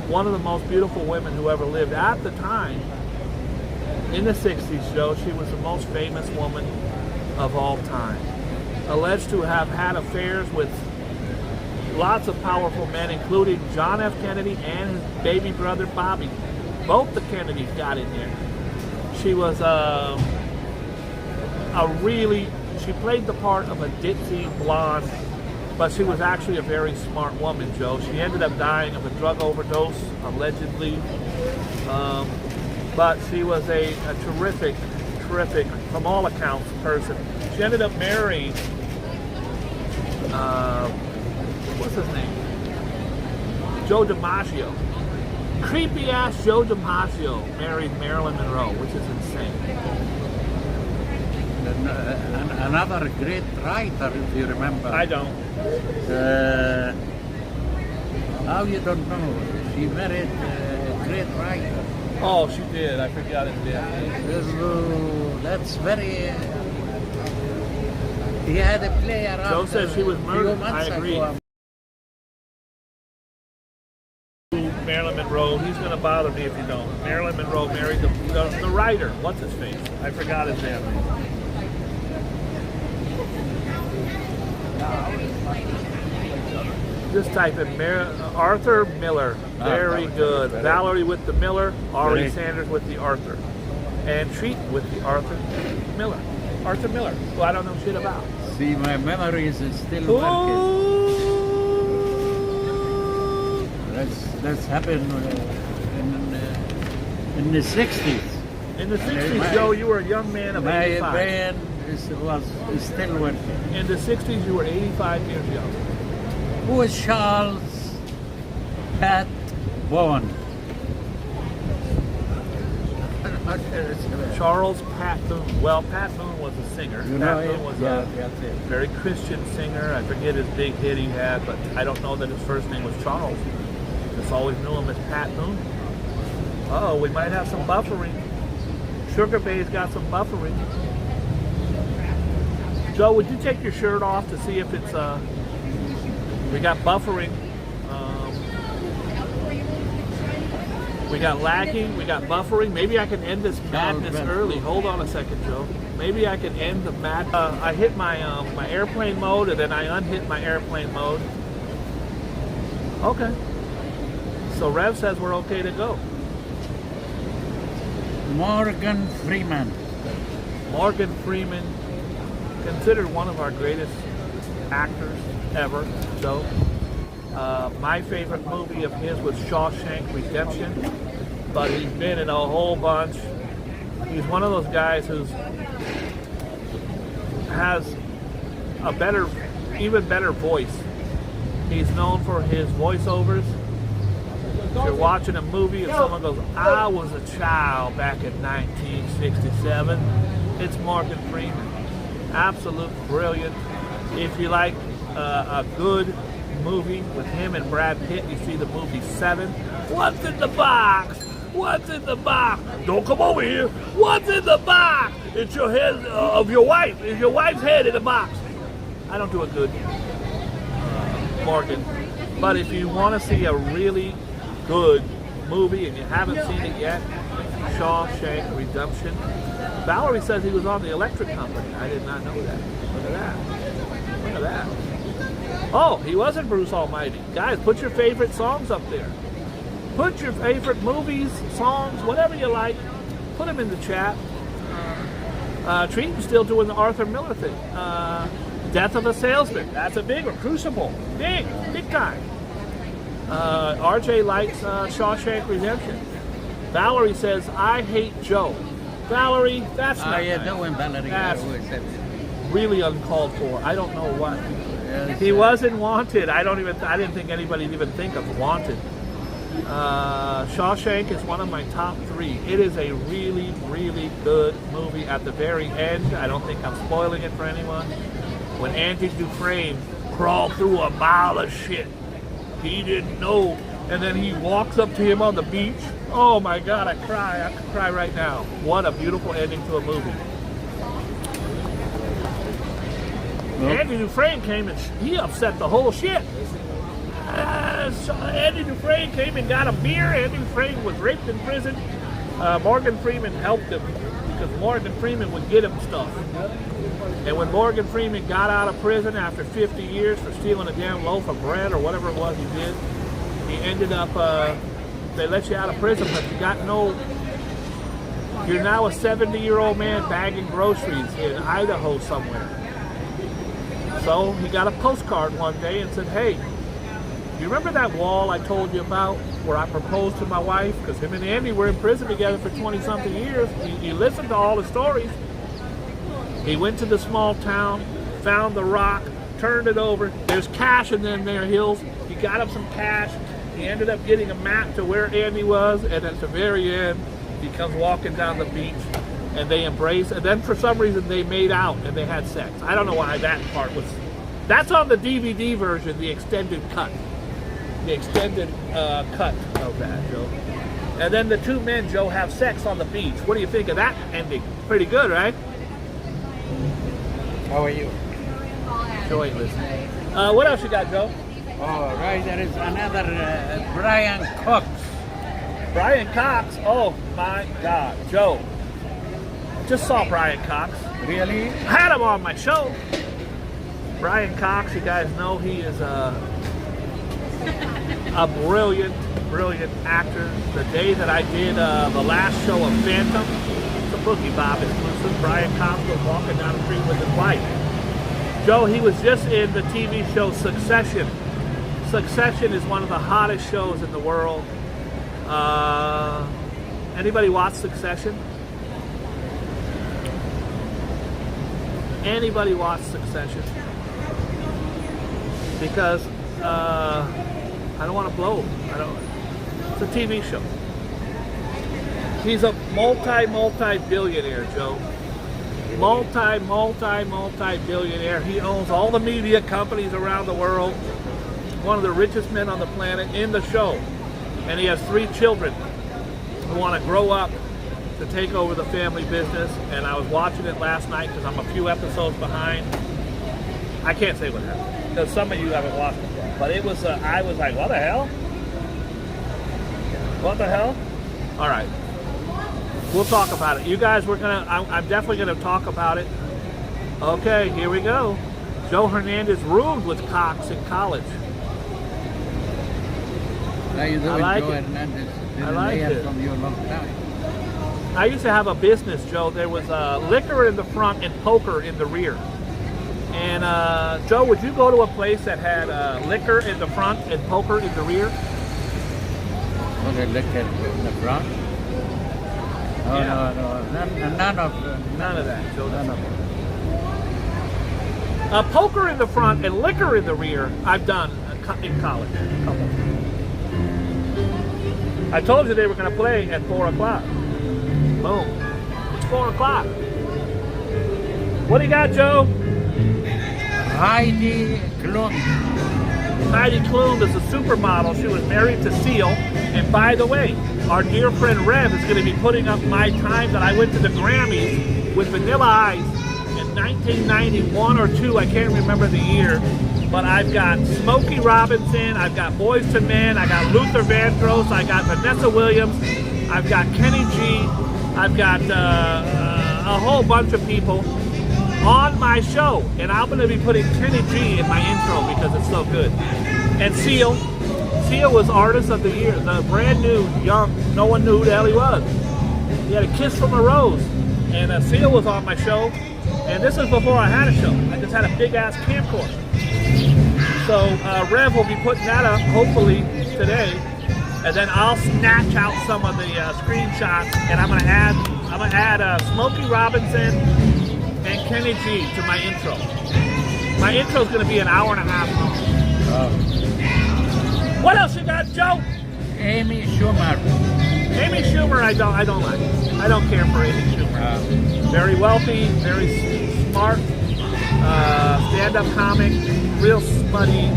One of the most beautiful women who ever lived. At the time, in the 60s, Joe, she was the most famous woman of all time. Alleged to have had affairs with lots of powerful men, including John F. Kennedy and his baby brother Bobby. Both the Kennedys got in there. She was she played the part of a ditzy blonde, but she was actually a very smart woman, Joe. She ended up dying of a drug overdose, allegedly. But she was a terrific, from all accounts, person. She ended up marrying, what's his name? Joe DiMaggio. Creepy ass Joe DiMaggio married Marilyn Monroe, which is insane. Another great writer, if you remember. I don't. How you don't know? She married a great writer. Oh, she did. I forgot it did. That's very. He had a play around. Joe said she was murdered. I agree. Ago. Marilyn Monroe. He's going to bother me if you don't. Marilyn Monroe married the writer. What's his face? I forgot his damn name. Just type in Arthur Miller. Very good. Valerie with the Miller. Ari Great. Sanders with the Arthur. And Treat with the Arthur Miller. Arthur Miller, who I don't know shit about. See, my memory is still working. Ooh. That's happened in the 60s. In the 60s, My- Joe, you were a young man of My 85. brain is still working. In the 60s, you were 85 years young. Who is Charles Pat Bowen? Charles Pat Boone. Well, Pat Boone was a singer. You Pat know Boone him? was Yeah, a that's it. very Christian singer. I forget his big hit he had, but I don't know that his first name was Charles. Just always knew him as Pat Boone. Oh, we might have some buffering. Sugar Bay's got some buffering. Joe, would you take your shirt off to see if it's we got buffering. We got lagging, we got buffering. Maybe I can end this madness early. Hold on a second, Joe. Maybe I can end the mad. I hit my my airplane mode and then I unhit my airplane mode. Okay. So Rev says we're okay to go. Morgan Freeman. Morgan Freeman, considered one of our greatest actors ever. So, my favorite movie of his was Shawshank Redemption, but he's been in a whole bunch. He's one of those guys who has a better, even better voice. He's known for his voiceovers. If you're watching a movie and someone goes, I was a child back in 1967, it's Morgan Freeman. Absolute brilliant. If you like a good movie with him and Brad Pitt, you see the movie Seven. What's in the box? What's in the box? Don't come over here. What's in the box? It's your head of your wife. It's your wife's head in the box. I don't do a good Morgan. But if you want to see a really good movie and you haven't seen it yet, Shawshank Redemption. Valerie says he was on the electric company. I did not know that. Look at that. Look at that. Oh, he wasn't Bruce Almighty. Guys, put your favorite songs up there. Put your favorite movies, songs, whatever you like. Put them in the chat. Treaton's still doing the Arthur Miller thing. Death of a Salesman. That's a big one. Crucible. Big time. RJ likes Shawshank Redemption. Valerie says, I hate Joe. Valerie, that's not How you nice. doing, Valerie? That's Who is that? really uncalled for. I don't know what. Yes, He wasn't Wanted. I didn't think anybody'd even think of Wanted. Shawshank is one of my top 3. It is a really, really good movie. At the very end, I don't think I'm spoiling it for anyone. When Andy Dufresne crawled through a mile of shit, he didn't know, and then he walks up to him on the beach. Oh my God, I cry. I could cry right now. What a beautiful ending to a movie. Andy Dufresne came and he upset the whole shit. So Andy Dufresne came and got a beer. Andy Dufresne was raped in prison. Morgan Freeman helped him because Morgan Freeman would get him stuff. And when Morgan Freeman got out of prison after 50 years for stealing a damn loaf of bread or whatever it was he did, he ended up, they let you out of prison, but you're now a 70-year-old man bagging groceries in Idaho somewhere. So he got a postcard one day and said, hey, you remember that wall I told you about where I proposed to my wife? Because him and Andy were in prison together for 20-something years. He listened to all the stories. He went to the small town, found the rock, turned it over. There's cash in them there hills. He got him some cash. He ended up getting a map to where Andy was, and at the very end, he comes walking down the beach, and they embrace. And then for some reason, they made out and they had sex. I don't know why that part was. That's on the DVD version, the extended cut. The extended cut of that, Joe. And then the two men, Joe, have sex on the beach. What do you think of that ending? Pretty good, right? How are you? Joe ain't listening. What else you got, Joe? Oh, right, there is another Brian Cox. Brian Cox. Oh my God, Joe. Just saw Brian Cox. Really? Had him on my show. Brian Cox, you guys know he is a brilliant, brilliant actor. The day that I did the last show of Phantom, the Boogie Bob exclusive, Brian Cox was walking down the street with his wife. Joe, he was just in the TV show Succession. Succession is one of the hottest shows in the world. Anybody watch Succession? Anybody watch Succession? Because I don't want to blow. It's a TV show. He's a multi-billionaire, Joe. Multi-billionaire. He owns all the media companies around the world. One of the richest men on the planet in the show. And he has 3 children who want to grow up to take over the family business. And I was watching it last night because I'm a few episodes behind. I can't say what happened because some of you haven't watched it. But it was, I was like, what the hell? What the hell? All right. We'll talk about it. You guys, I'm definitely gonna talk about it. Okay, here we go. Joe Hernandez roomed with Cox in college. How you doing, I like Joe it. Hernandez? I like it. From you a long time. I used to have a business, Joe. There was liquor in the front and poker in the rear. And Joe, would you go to a place that had liquor in the front and poker in the rear? Was it liquor in the front? Oh, Yeah. no. None of that, Joe. None of it. Poker in the front and liquor in the rear, I've done in college. A couple. I told you they were going to play at 4 o'clock. Boom. It's 4 o'clock. What do you got, Joe? Heidi Klum. Heidi Klum is a supermodel. She was married to Seal. And by the way, our dear friend Rev is going to be putting up my time that I went to the Grammys with Vanilla Ice in 1991 or 2. I can't remember the year. But I've got Smokey Robinson, I've got Boyz II Men, I got Luther Vandross, I got Vanessa Williams, I've got Kenny G, I've got a whole bunch of people on my show. And I'm going to be putting Kenny G in my intro because it's so good. And Seal was Artist of the Year, the brand new, young, no one knew who the hell he was. He had a kiss from a rose. And Seal was on my show. And this is before I had a show. I just had a big ass camcorder. So Rev will be putting that up hopefully today, and then I'll snatch out some of the screenshots, and I'm gonna add Smokey Robinson and Kenny G to my intro. My intro is gonna be an hour and a half long. Oh. What else you got, Joe? Amy Schumer. Amy Schumer, I don't like. I don't care for Amy Schumer. Very wealthy, very smart, stand-up comic, real smutty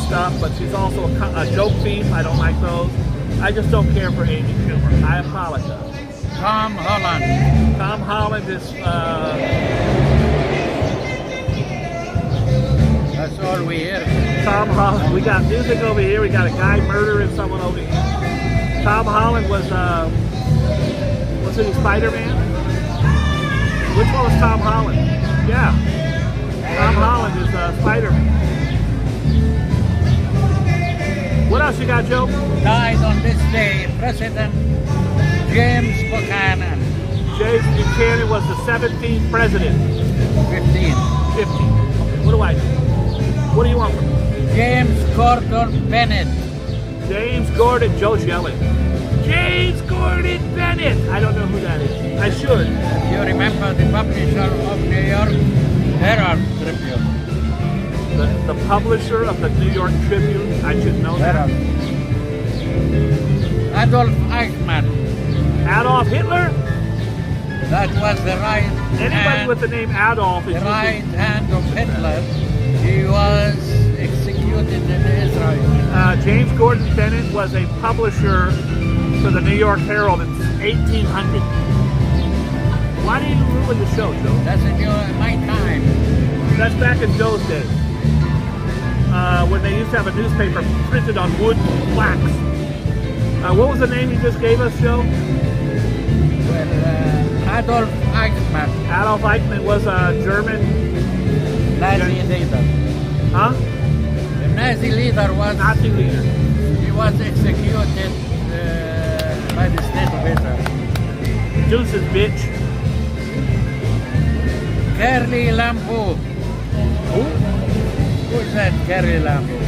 stuff, but she's also a joke thief. I don't like those. I just don't care for Amy Schumer. I apologize. Tom Holland. Tom Holland is... That's all we hear. Tom Holland. We got music over here. We got a guy murdering someone over here. Tom Holland was it Spider-Man? Which one was Tom Holland? Yeah. Tom Holland is Spider-Man. What else you got, Joe? Died on this day, President James Buchanan. James Buchanan was the 17th president. 15. 15. What do I do? What do you want from me? James Gordon Bennett. James Gordon, Joe's yelling. James Gordon Bennett. I don't know who that is. I should. You remember the publisher of New York Herald Tribune? The publisher of the New York Tribune. I should know that. Adolf Eichmann. Adolf Hitler? That was the right Anybody hand, with the name Adolf is the right hand of Hitler. He was executed in Israel. James Gordon Bennett was a publisher for the New York Herald in 1800. Why do you ruin the show, Joe? That's in my time. That's back in Joe's day. When they used to have a newspaper printed on wood plaques. What was the name you just gave us, Joe? Well, Adolf Eichmann. Adolf Eichmann was a German Nazi leader. Huh? The Nazi leader was Nazi leader. he was executed by the state of Israel. Deuces, bitch. Curly Lambeau. Who's that Curly Lambeau?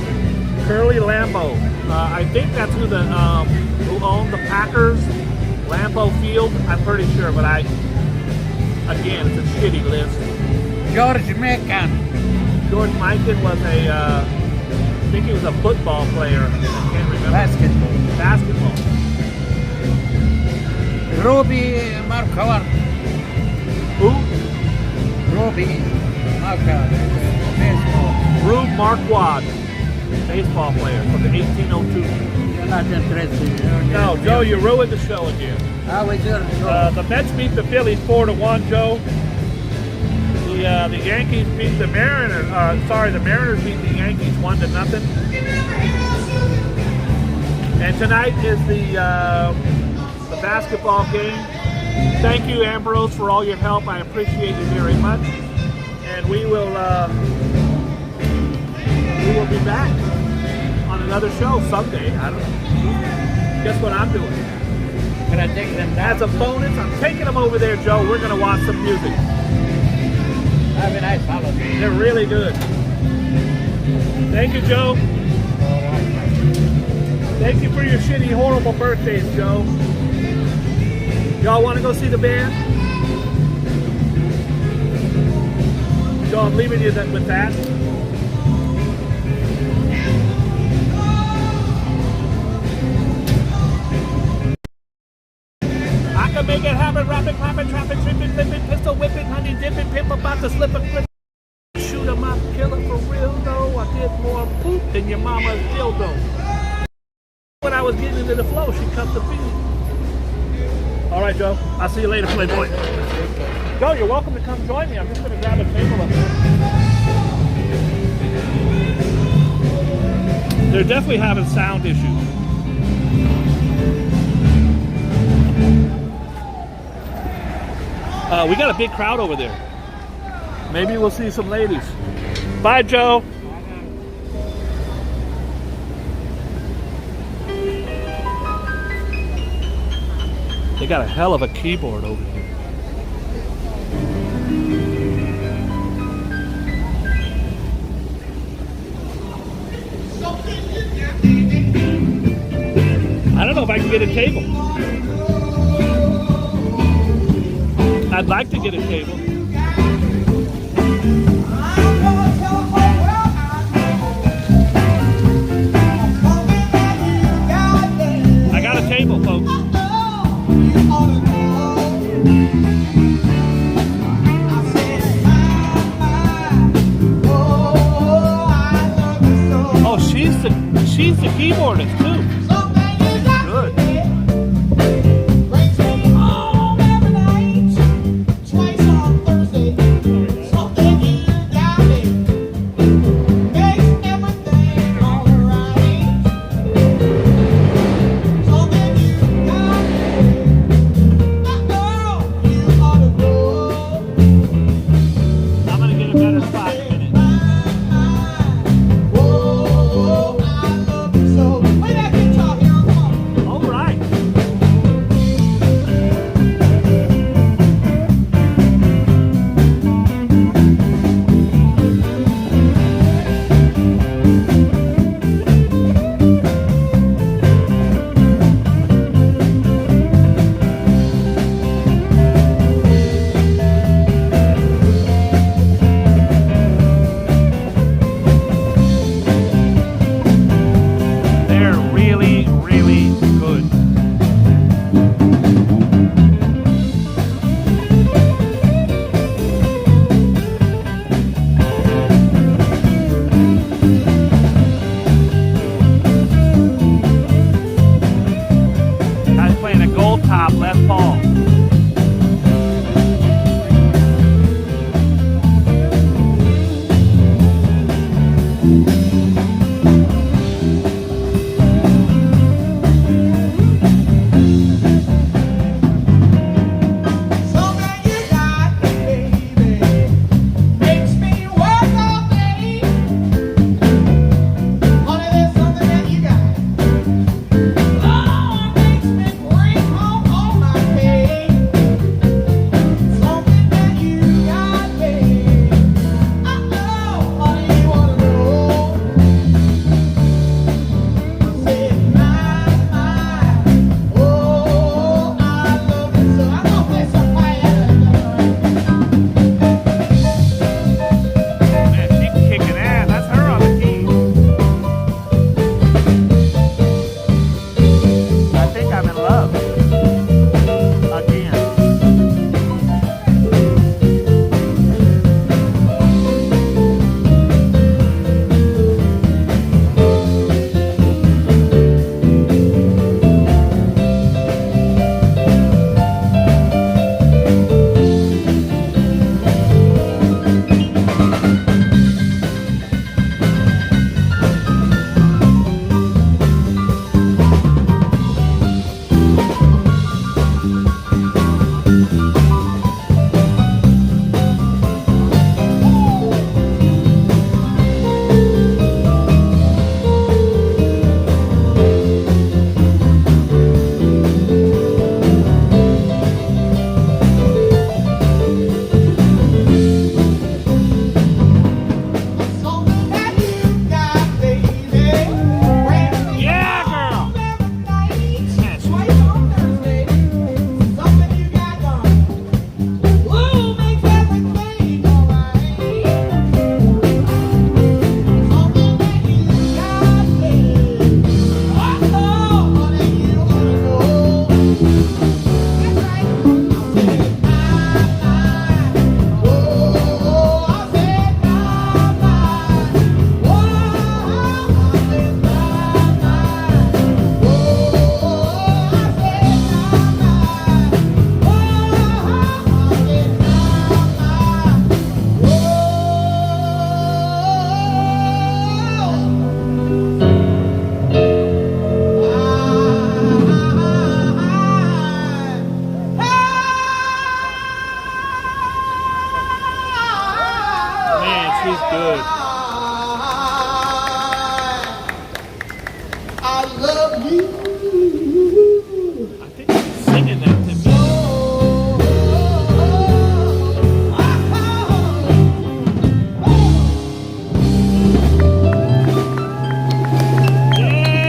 Curly Lambeau. I think that's who who owned the Packers, Lambeau Field. I'm pretty sure, but again, it's a shitty list. George Macon. George Mikan was I think he was a football player. I can't remember. Basketball. Basketball. Robbie Marquardt. Who? Robbie Marquardt. Baseball. Rube Marquardt, baseball player from the 1802. You're not interested. No, Joe, you ruined the show again. How is your show? The Mets beat the Phillies 4-1, Joe. The Yankees beat the Mariners. The Mariners beat the Yankees 1-0. And tonight is the basketball game. Thank you, Ambrose, for all your help. I appreciate you very much. And we will be back on another show someday. I don't know. Guess what I'm doing? Gonna take them down. As a bonus, I'm taking them over there, Joe. We're gonna watch some music. Have a nice holiday. They're really good. Thank you, Joe. Thank you for your shitty, horrible birthdays, Joe. Y'all want to go see the band? Joe, I'm leaving you with that. I can make it happen, rapping, clapping, trapping, tripping, flipping, pistol whipping, honey dipping, pimp about to slip a flip. Shoot 'em up, kill 'em for real though. I did more poop than your mama's dildo. When I was getting into the flow, she cut the feed. All right, Joe. I'll see you later, Playboy. Joe, you're welcome to come join me. I'm just going to grab a table up there. They're definitely having sound issues. We got a big crowd over there. Maybe we'll see some ladies. Bye, Joe. They got a hell of a keyboard over here. I don't know if I can get a table. I'd like to get a table. I got a table, folks. Oh, she's the keyboardist too. Good. Twice on Thursday. she's good. I love you. I think she's singing that to me.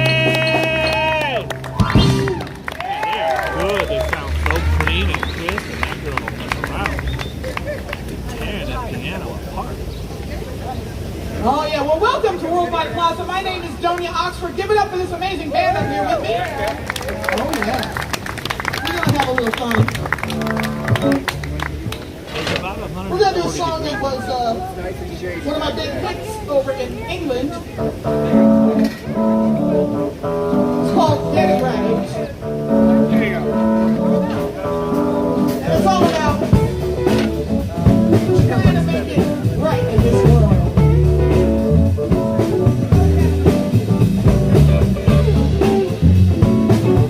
Yay! They're good. They sound so clean and crisp, and that girl don't mess around. They're tearing that piano apart. Oh yeah, well welcome to Worldwide Plaza. My name is Donia Oxford. Give it up for this amazing band up here with me. Oh yeah. We're gonna have a little fun. There's about 140 We're gonna do a song that was one of my big hits over in England. It's called Dead Rags. There you go. And it's all about trying to make it right in this world.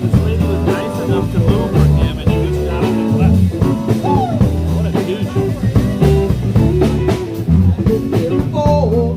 This lady was nice enough to move for him, and he just got up and left. What a douche. Beautiful.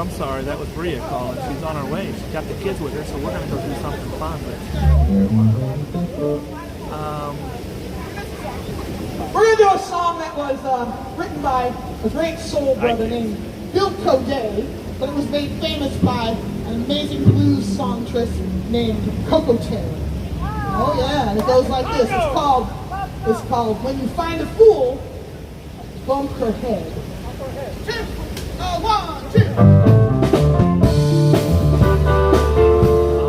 I'm sorry. That was Bria calling. She's on her way. She's got the kids with her, so we're going to go do something fun. We're going to do a song that was written by a great soul brother named Bill Coday, but it was made famous by an amazing blues songstress named Coco Taylor. Oh yeah, and it goes like this. It's called When You Find a Fool, Bump Her Head. 1, 2.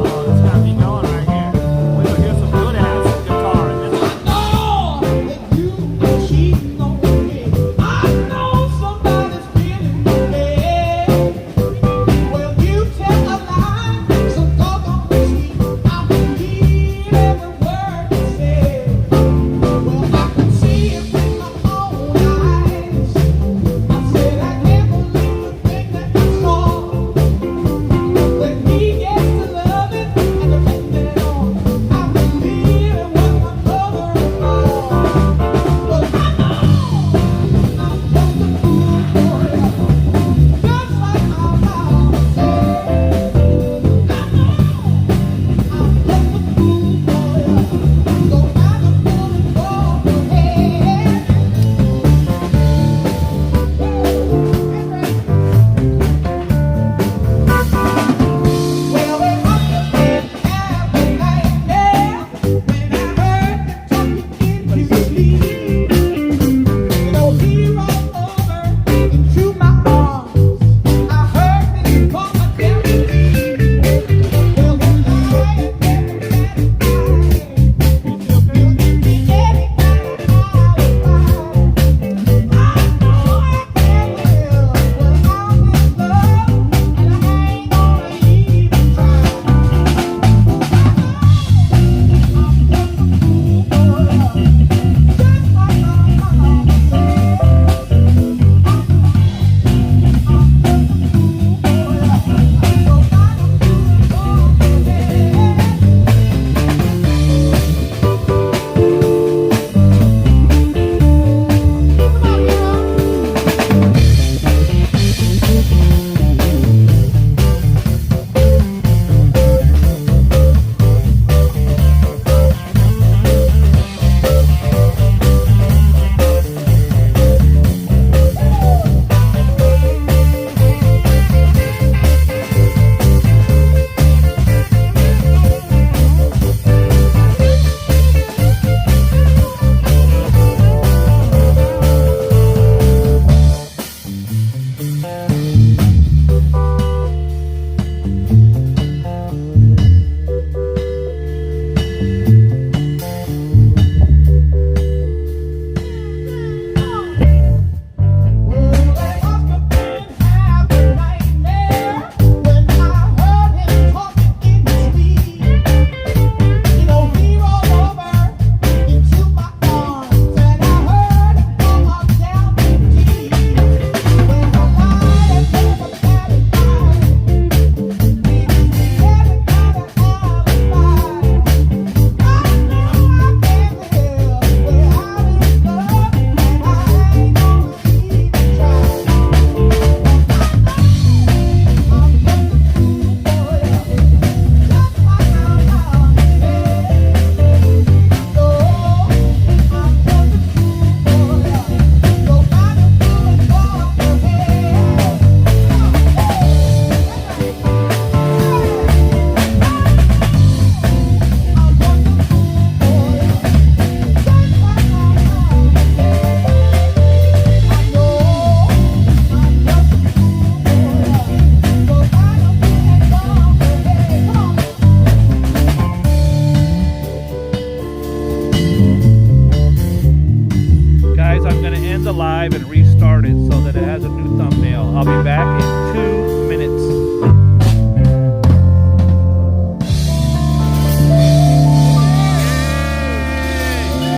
Oh, it's got me going right here. We will hear some good ass guitar in this one. I know that you were cheating on me. I know somebody's feeling bad. Well, you tell a lie, so doggone sweet. I believe every word you said. Well, I can see it with my own eyes. I said I can't believe the thing that I saw. When he gets to love it and depend it on, I believe in what my mother-in-law. But I know I'm just a fool for you, just like my mama said. I know I'm just a fool for you, so I'm a fool for your head. Well, it must have been every nightmare when I heard the talking in your sleep. You know, he rolled over into my arms. I heard that he called my damn name. Well, when I had never satisfied, you give me any kind of alibi. I know I can't live without his love, and I ain't gonna even try. Guys, I'm going to end the live and restart it so that it has a new thumbnail. I'll be back in 2